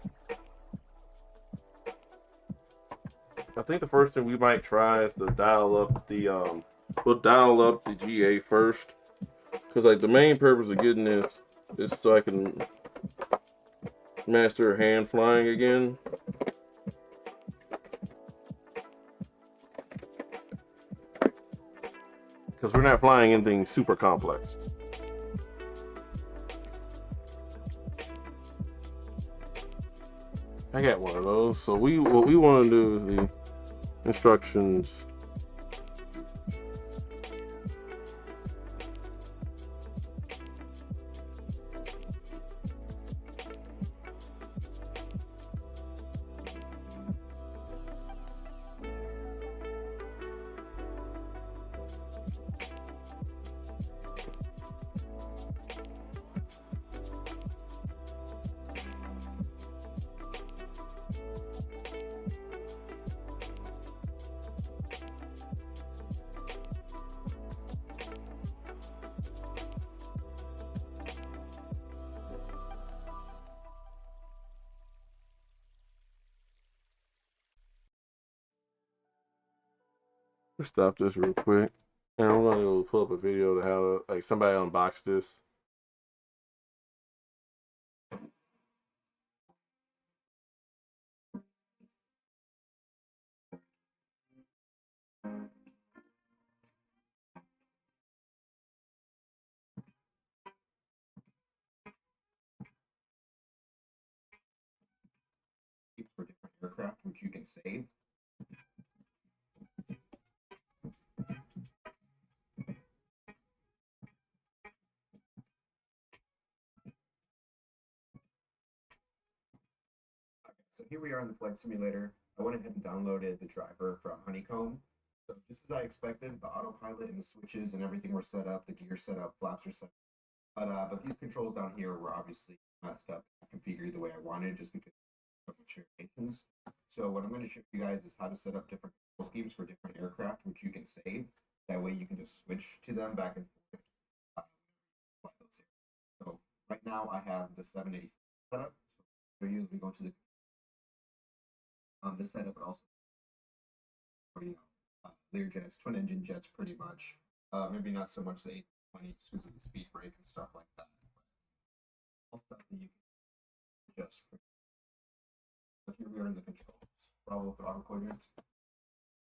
I think the first thing we might try is to dial up the we'll dial up the GA first, because like the main purpose of getting this is so I can master hand flying again. Because we're not flying anything super complex. I got one of those. So what we want to do is the instructions. Let's stop this real quick. And I'm gonna go pull up a video to how like somebody unbox this. For different aircraft, which you can save. So here we are in the flight simulator. I went ahead and downloaded the driver from HONEYCOMB. So just as I expected, the autopilot and the switches and everything were set up, the gear set up, flaps are set up. But these controls down here were obviously messed up, configured the way I wanted, just because of so much variations. So what I'm going to show you guys is how to set up different control schemes for different aircraft, which you can save. That way you can just switch to them back and forth. So right now I have the 787 set up. So we go to the this setup, but also for Learjets, twin engine jets, pretty much. Maybe not so much the 820 because of the speed brake and stuff like that. All stuff that you can adjust for. So here we are in the controls. Bravo throttle coordinates.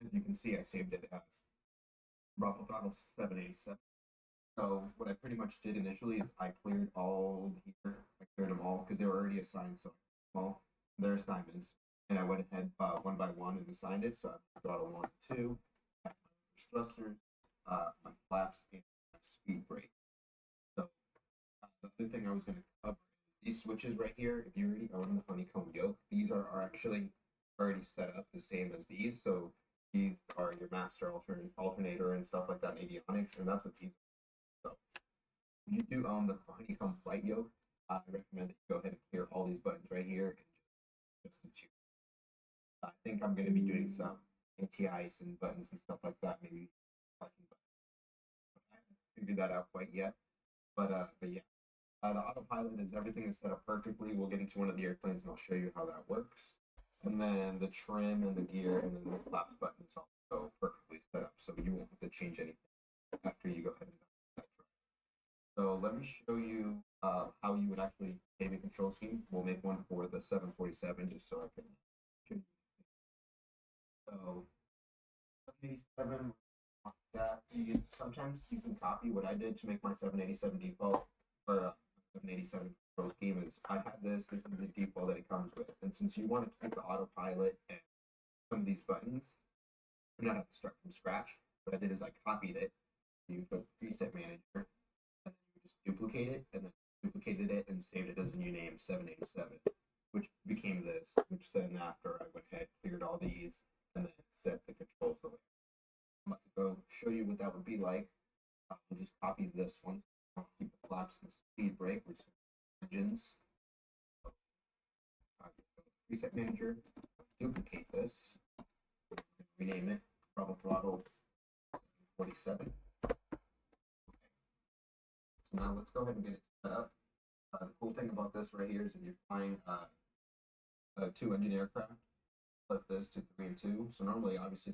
As you can see, I saved it as Bravo throttle 787. So what I pretty much did initially is I cleared all here. I cleared them all because they were already assigned. So all their assignments. And I went ahead one by one and assigned it. So I throttle 1 and 2, my thrusters, my flaps, and my speed brake. So the other thing I was going to cover is these switches right here. If you already own the HONEYCOMB yoke, these are actually already set up the same as these. So these are your master alternator and stuff like that, avionics, and that's what these are. So if you do own the HONEYCOMB flight yoke, I recommend that you go ahead and clear all these buttons right here and just the two. I think I'm going to be doing some ATIs and buttons and stuff like that. Maybe I haven't figured that out quite yet. But yeah, the autopilot is everything is set up perfectly. We'll get into one of the airplanes and I'll show you how that works. And then the trim and the gear and then the flaps button is also perfectly set up, so you won't have to change anything after you go ahead and that drive. So let me show you how you would actually save a control scheme. We'll make one for the 747 just so I can show you. So 787, that sometimes you can copy what I did to make my 787 default, or 787 Pro scheme is I had this is the default that it comes with. And since you want to keep the autopilot and some of these buttons, you don't have to start from scratch. What I did is I copied it. You go to preset manager, and then you just duplicate it, and then duplicated it and saved it as a new name, 787, which became this, which then after I went ahead, cleared all these, and then set the controls away. I'm about to go show you what that would be like. We'll just copy this one. I'll keep the flaps and speed brake, which are engines. Preset manager, duplicate this, rename it, throttle 47. So now let's go ahead and get it set up. The cool thing about this right here is if you're flying a 2-engine aircraft, flip this to 3 and 2. So normally, obviously,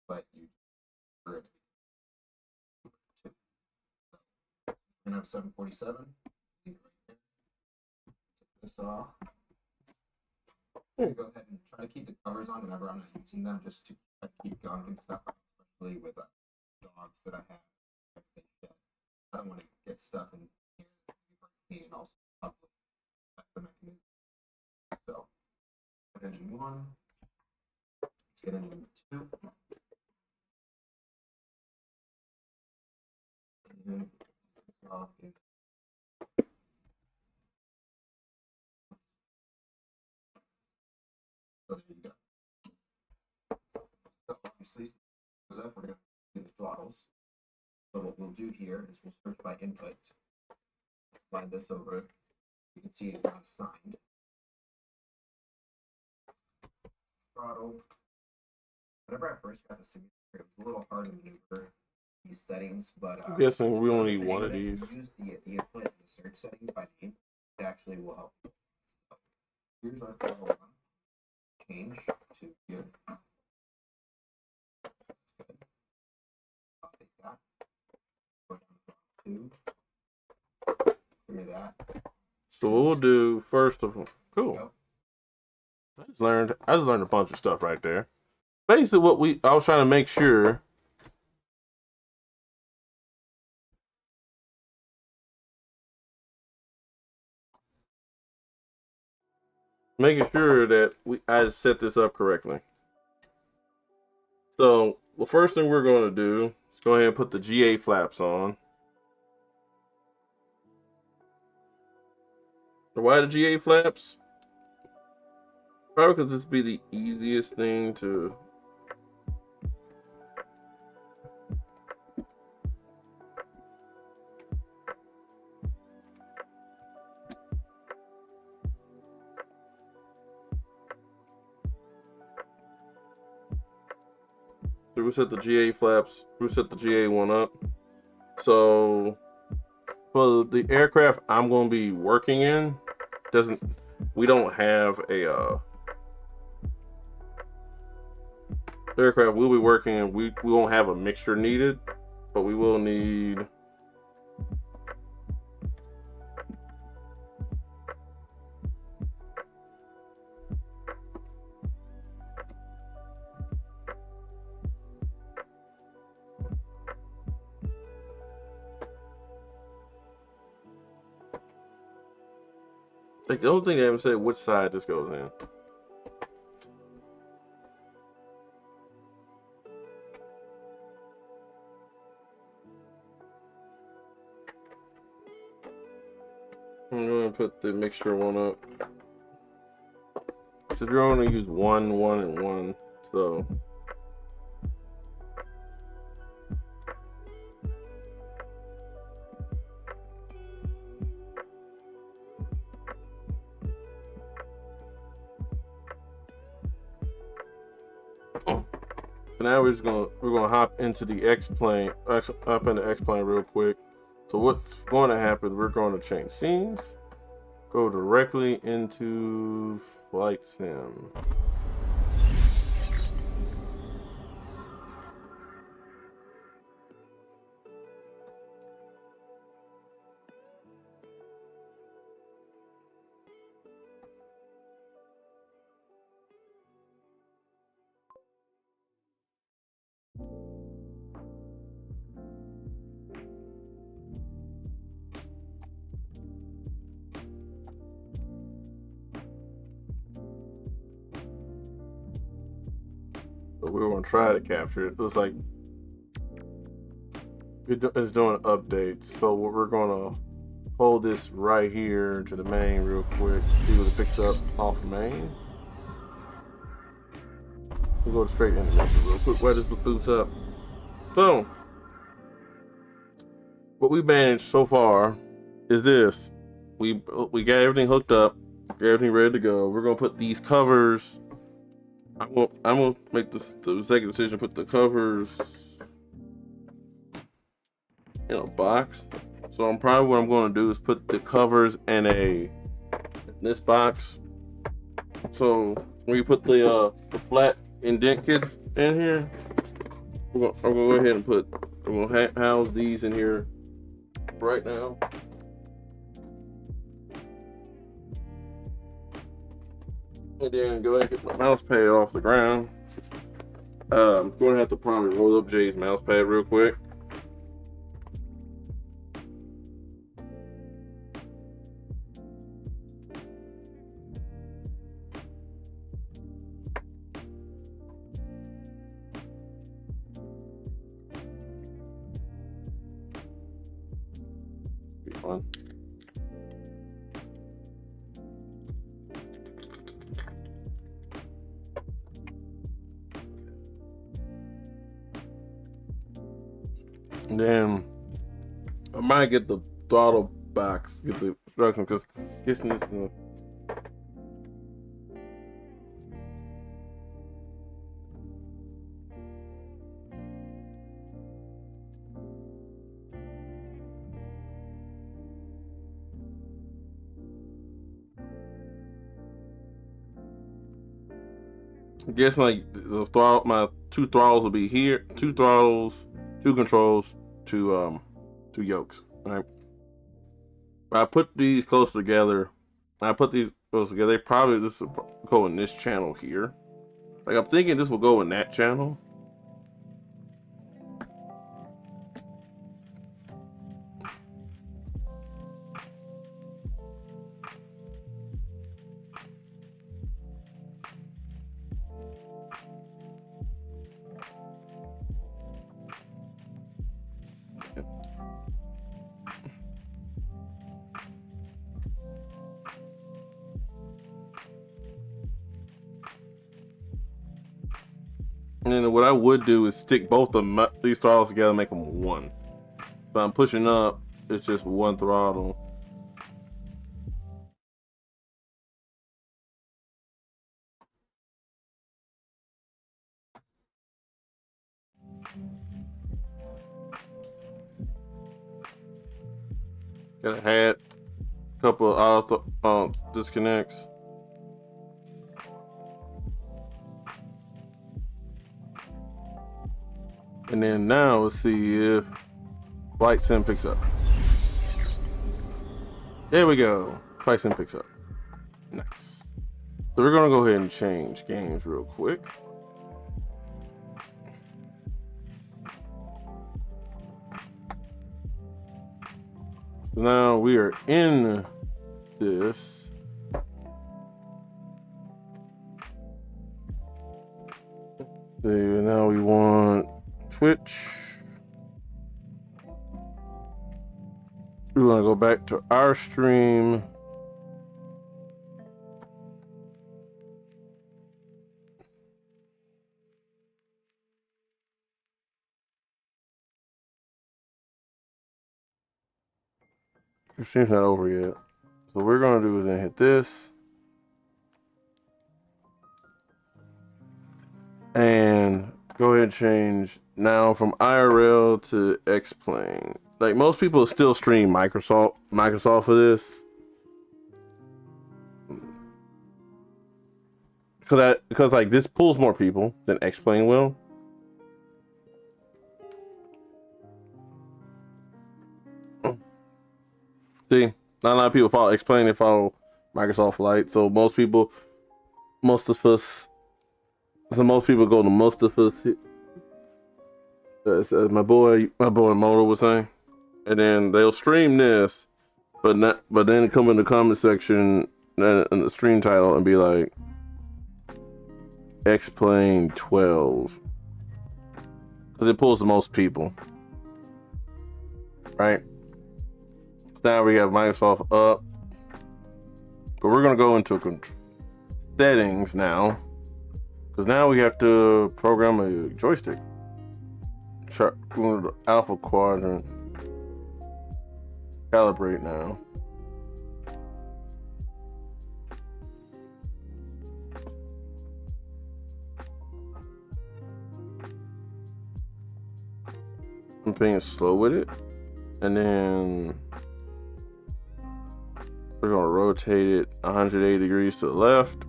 but you it to 2. So we're gonna have 747. Right there. Take this off. Go ahead and try to keep the covers on whenever I'm not using them, just to keep gunk and stuff, especially with dogs that I have. I don't want to get stuff in here and also the mechanism. So, engine 1. Let's get engine 2. And off. So there you go. So obviously, goes up, we're going to do the throttles. So what we'll do here is we'll search by input. Slide this over. You can see it's not assigned. Throttle. Whenever I first got the simulator, it was a little hard to maneuver these settings, but I'm guessing we only need one of you these. use the input and the search settings by name. It actually will help. So here's our throttle one. Change to here. I'll take that. Go down to throttle 2. Clear that. So what we'll do first of all, cool. Go. I just learned a bunch of stuff right there. Basically, I was trying to make sure. Making sure that I set this up correctly. So the first thing we're going to do is go ahead and put the GA flaps on. Why the GA flaps? Probably because this be the easiest thing to. So we set the GA flaps. We set the GA one up. So for the aircraft I'm going to be working in, we don't have a aircraft we'll be working in. We won't have a mixture needed, but we will need. Like the only thing they haven't said which side this goes in. I'm going to put the mixture one up. So you're only use one, and one, so. Now we're gonna hop into the X-plane, up in the X-plane real quick. So what's going to happen? We're going to change scenes, go directly into flight sim. but we were gonna try to capture it. It was like it's doing updates, so we're gonna hold this right here to the main real quick. See what it picks up off main. We'll go straight into this real quick. Wet this boots up. So, what we managed so far is this. We got everything hooked up, got everything ready to go. We're gonna put these covers. I'm gonna make the executive decision. Put the covers in a box. So I'm probably what I'm gonna do is put the covers in this box. So when you put the flat indent kits in here, I'm gonna go ahead and I'm gonna house these in here right now. And then go ahead and get my mouse pad off the ground. I'm going to have to probably roll up Jay's mouse pad real quick. Be fun. And then I might get the throttle box, get the instruction, because getting this in the I guess like the throttle, my two throttles will be here, two throttles, two controls, two yokes. Right. I put these close together. I put these close together. They probably this will go in this channel here. Like I'm thinking this will go in that channel. And then what I would do is stick both of these throttles together and make them one. So I'm pushing up, it's just one throttle. Got a hat, couple of auto disconnects. And then now let's see if flight sim picks up. There we go. Flight sim picks up. Nice. So we're gonna go ahead and change games real quick. So now we are in this. So now we want Twitch. We want to go back to our stream. Your stream's not over yet. So what we're going to do is then hit this. And go ahead and change now from IRL to X-Plane. Like most people still stream Microsoft for this. Because like this pulls more people than X-Plane will. See, not a lot of people follow X-Plane, they follow Microsoft Flight. So most people go to most of us. As my boy Moto was saying, and then they'll stream this, but then come in the comment section and the stream title and be like, X-Plane 12. Because it pulls the most people. Right? Now we have Microsoft up. But we're going to go into settings now. Because now we have to program a joystick. Go to the alpha quadrant. Calibrate now. I'm being slow with it. And then we're going to rotate it 180 degrees to the left,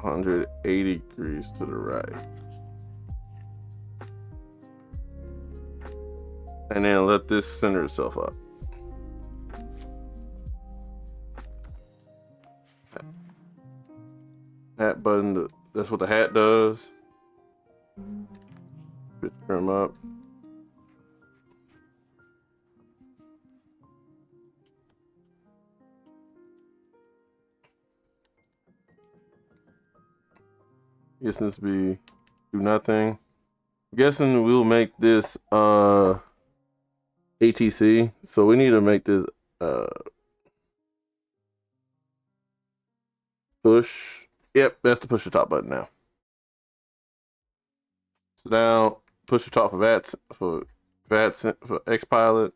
180 degrees to the right. And then let this center itself up. Hat button, that's what the hat does. Just turn them up. Guessing this be do nothing. Guessing we'll make this ATC. So we need to make this push. Yep, that's the push the top button now. So now push the top for XPilot.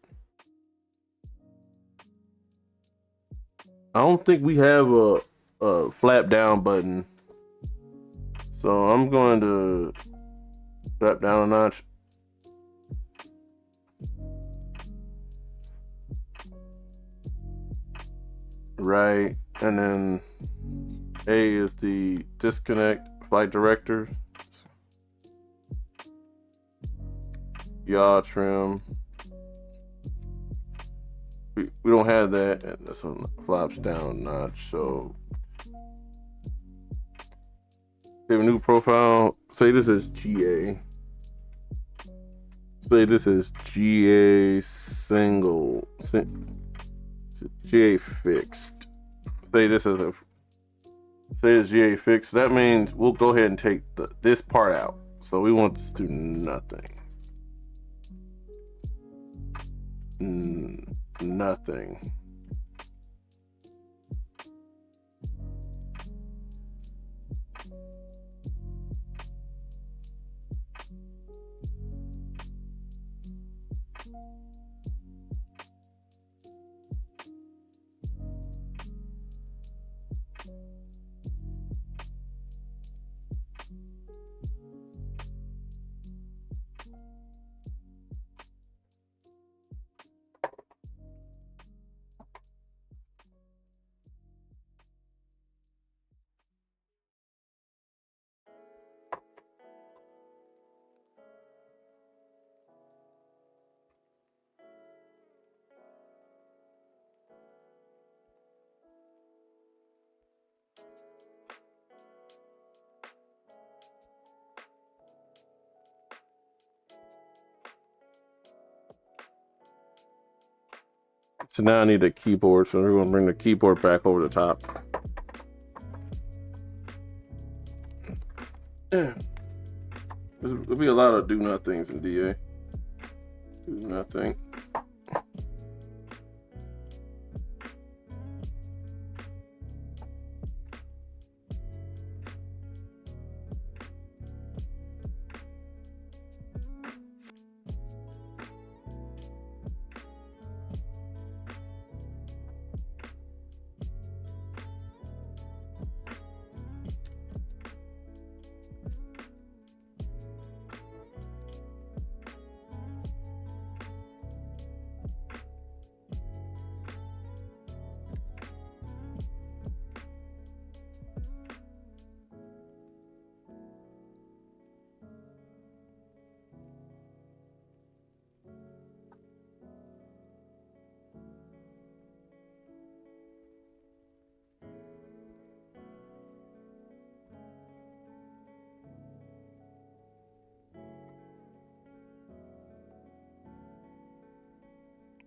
I don't think we have a flap down button. So I'm going to flap down a notch. Right, and then A is the disconnect flight director. Yaw trim. We don't have that, and this one flops down a notch. So we have a new profile. Say this is GA. Say this is GA single. GA fixed. Say this is it's GA fixed. That means we'll go ahead and take this part out. So we want this to do nothing. Nothing. So now I need a keyboard, so we're going to bring the keyboard back over the top. There'll be a lot of do nothings in DA. Do nothing.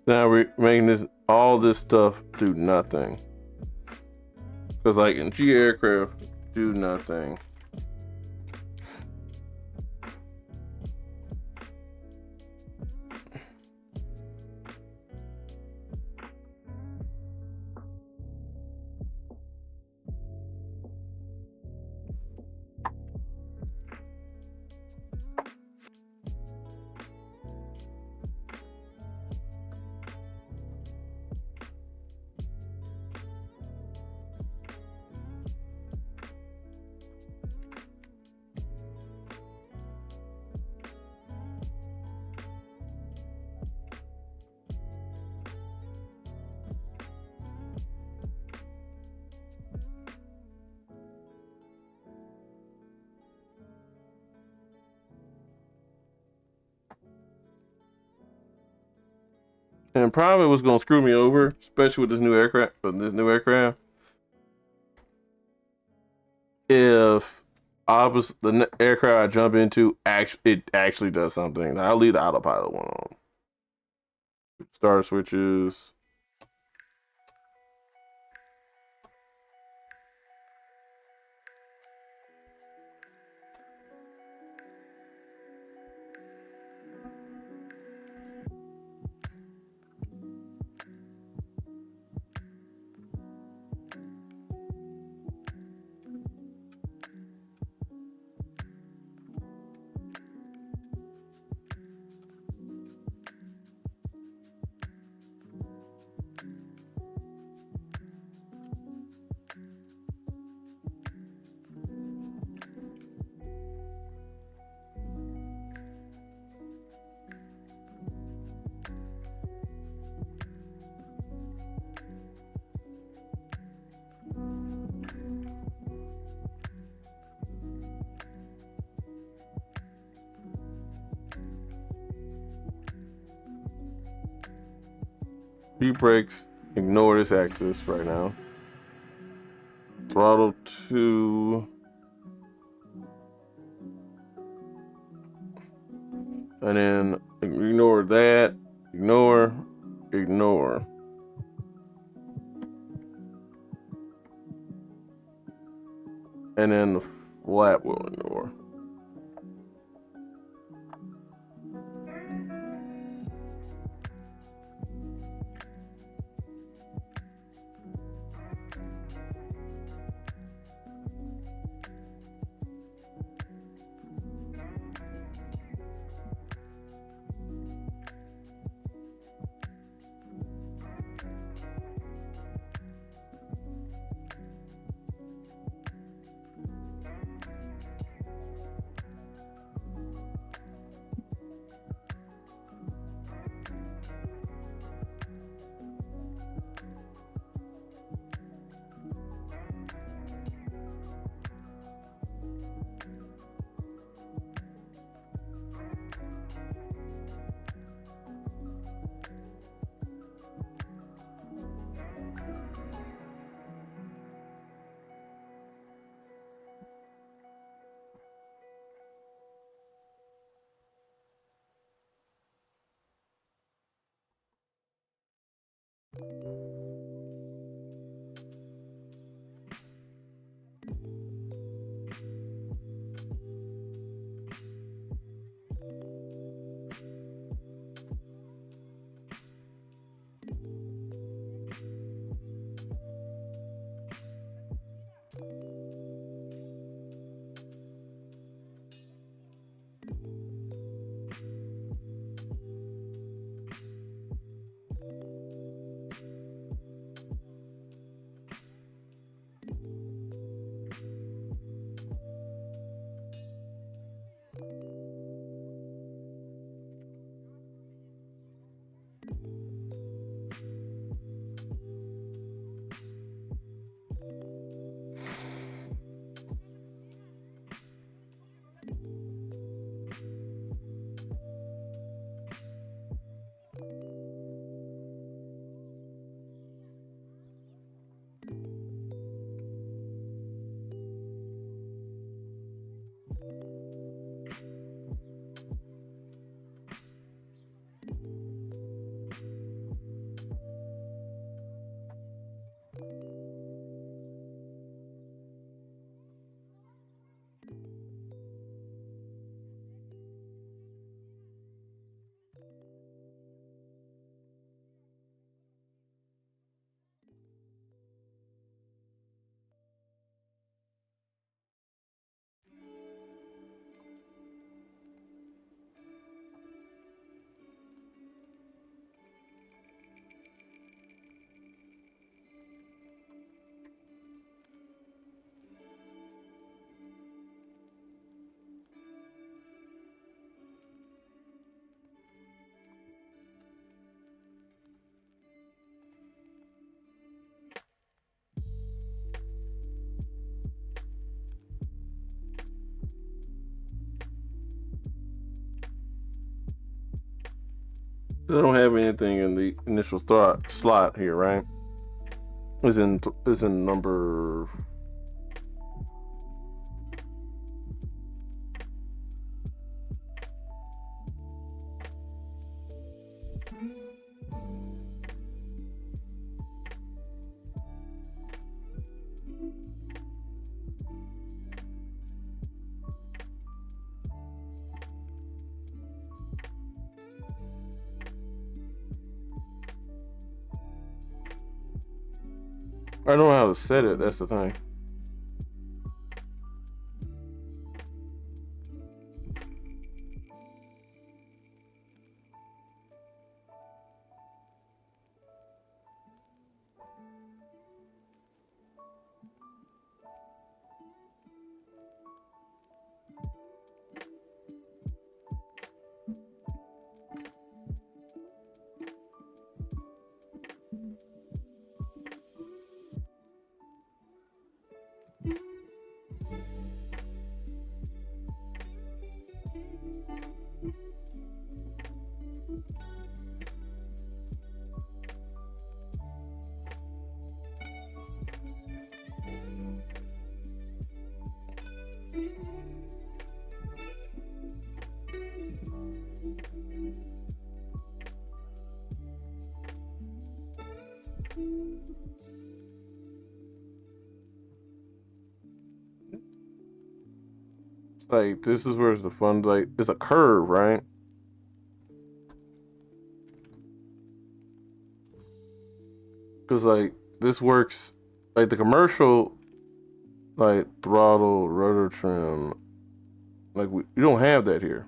Now we're making all this stuff do nothing. Because like in G aircraft, do nothing. And probably what's gonna screw me over, especially with this new aircraft, if the aircraft I jump into it actually does something. I'll leave the autopilot one on. Star switches. Speed brakes. Ignore this axis right now. Throttle 2. And then ignore that. Ignore. And then the flat will ignore. I don't have anything in the initial slot here, right? Is in number. I don't know how to set it. That's the thing. Like this is where's the fun. Like it's a curve, right? Because like this works. Like the commercial, like throttle, rotor trim. Like you don't have that here.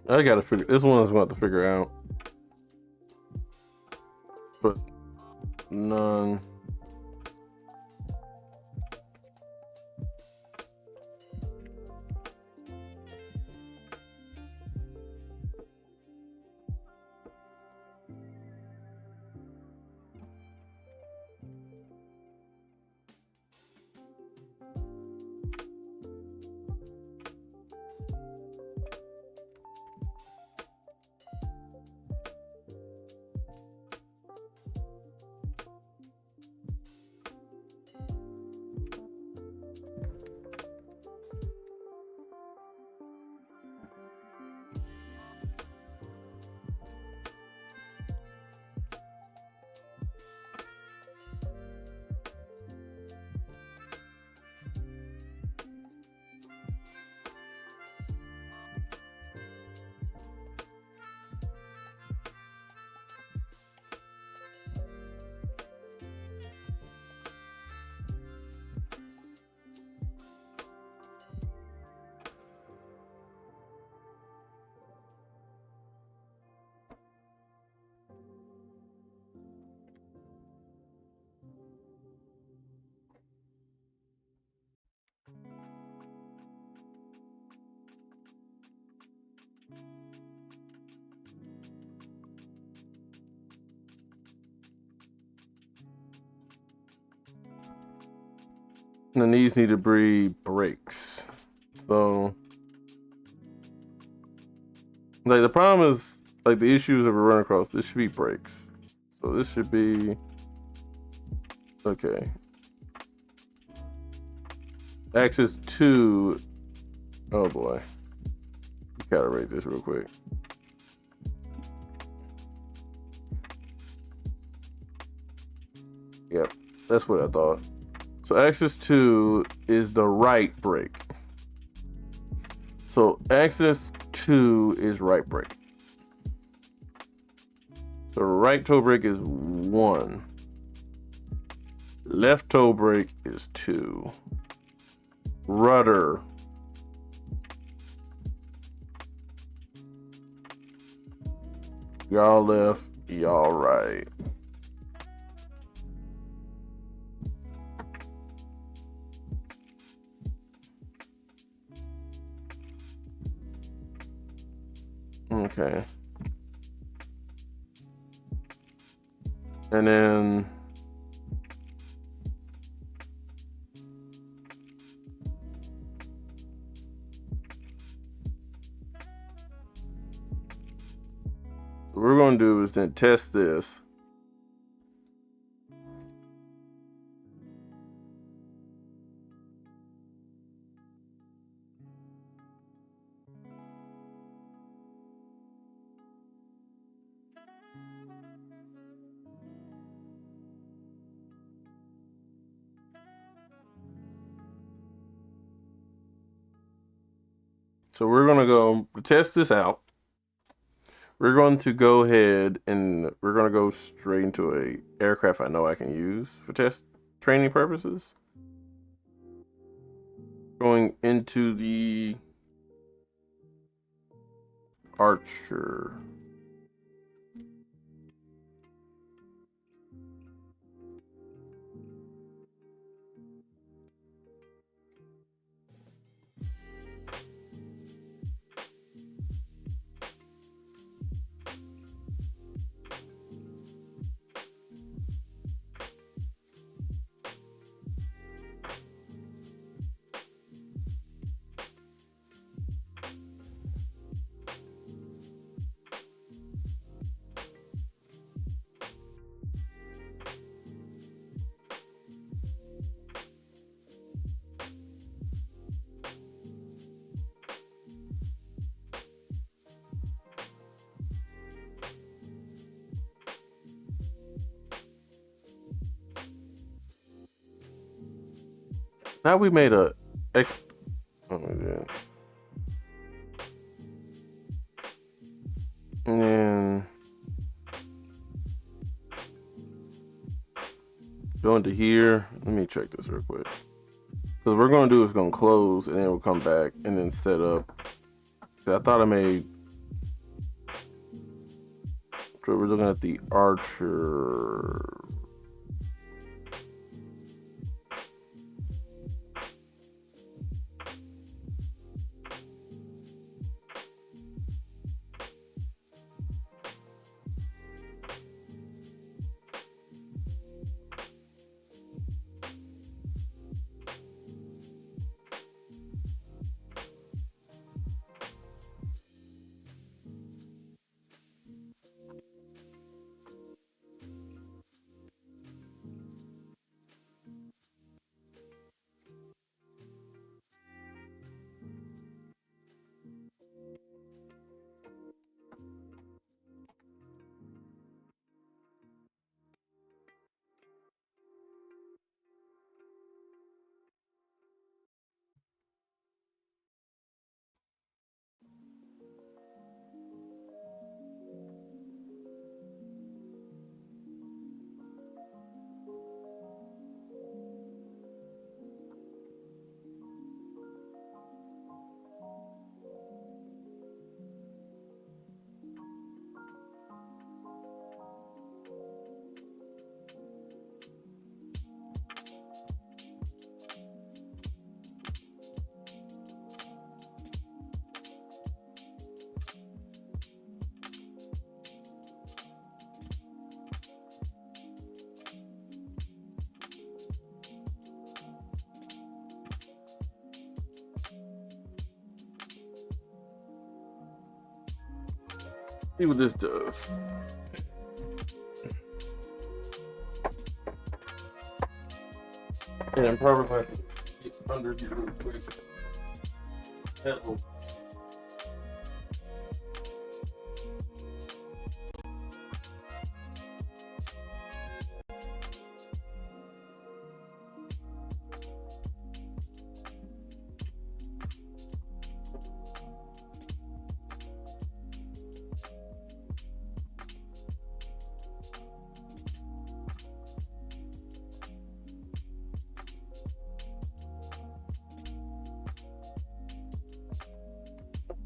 I gotta figure. This one is going to figure out. But none. And then these need to be brakes. So, like the problem is, like the issues that we're running across. This should be brakes. So this should be okay. Axis 2. Oh boy. calibrate this real quick. Yep, that's what I thought. So axis 2 is the right brake. So axis 2 is right brake. So right toe brake is 1. Left toe brake is 2. Rudder. Y'all left, y'all right. Okay. And then what we're going to do is then test this. So we're going to go test this out. We're going to go ahead and we're going to go straight into a aircraft I know I can use for test training purposes. Going into the Archer. Now we made a oh my god. And then go into here. Let me check this real quick. Because what we're going to do is going to close and then we'll come back and then set up. I thought I made. So we're looking at the Archer. See what this does. And I'm probably going to get under here real quick. Hello.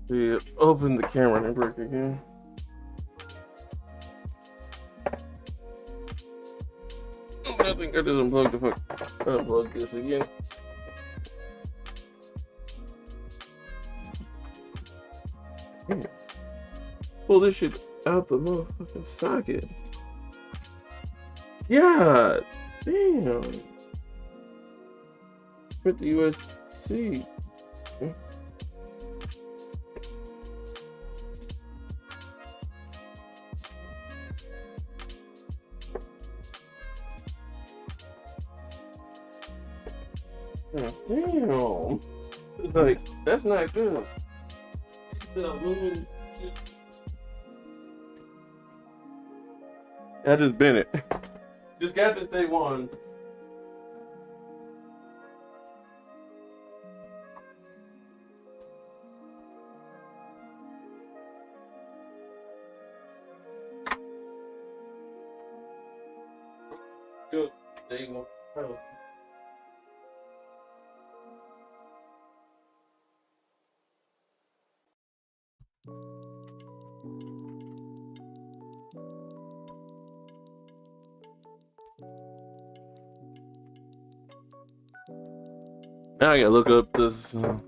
Yeah, open the camera and break again. I think I just unplug this again. Yeah. Pull this shit out the motherfucking socket. God damn. With the USB-C. God damn. It's like, that's not good. It's a lumen. I just bent it. Just got this day one. Good day one. Now I gotta look up this. There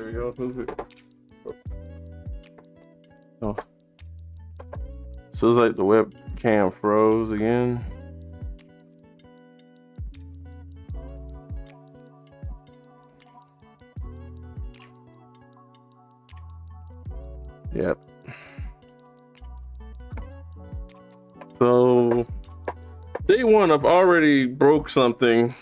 we go. Move it. Oh. So it's like the webcam froze again. Yep. So day one, I've already broke something.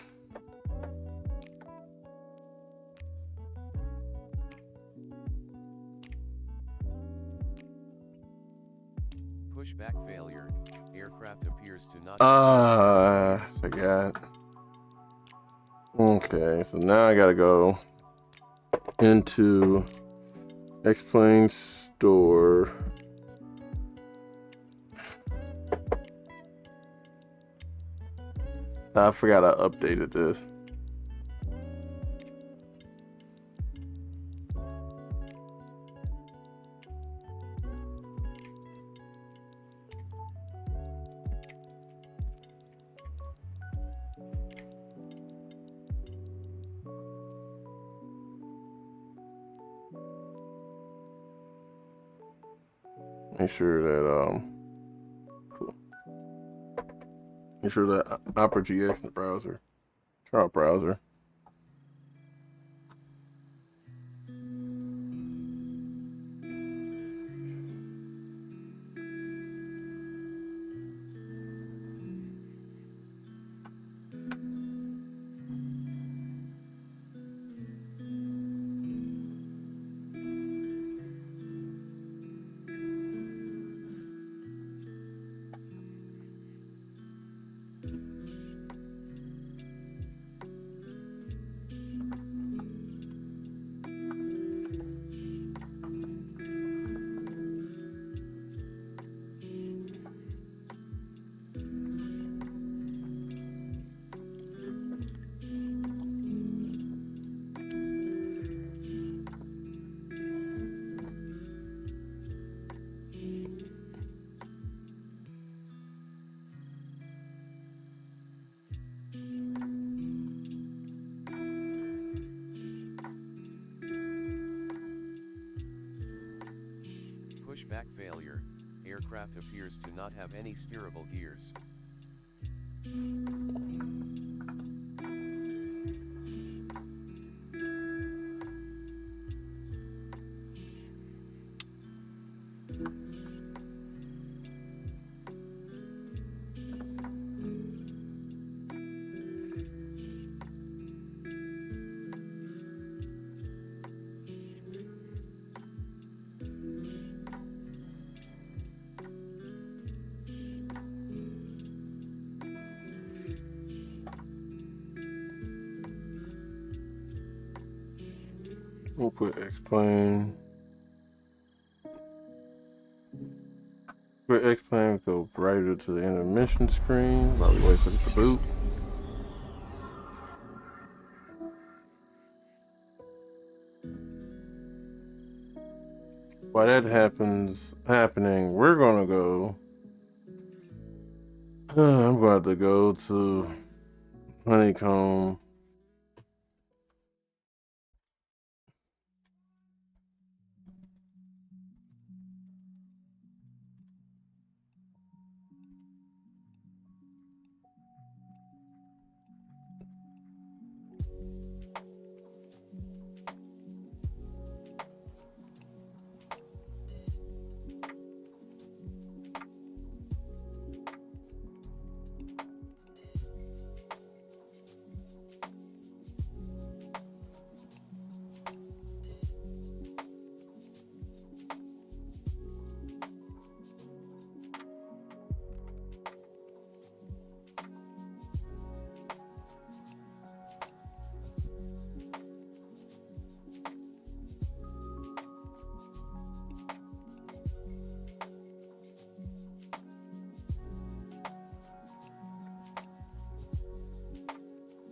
Pushback failure. Aircraft appears to not. I forgot. Okay, so now I gotta go into X-Plane Store. I forgot I updated this. Make sure that cool. Make sure that Opera GX in the browser. Try out browser. Pushback failure. Aircraft appears to not have any steerable gears. We'll put X-Plane. quit X-Plane, go right to the intermission screen while we wait for it to boot. While that happening, we're gonna go. I'm going to go to Honeycomb.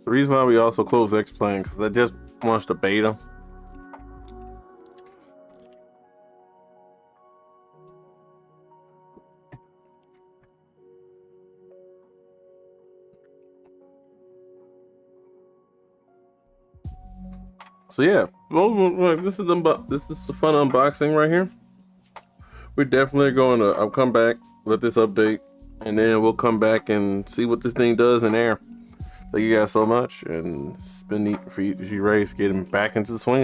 The reason why we also closed X-Plane because they just launched a beta. So yeah, well, this is the fun unboxing right here. We're definitely going to. I'll come back, let this update, and then we'll come back and see what this thing does in air. Thank you guys so much, and it's been neat for you, G-Race, getting back into the swing of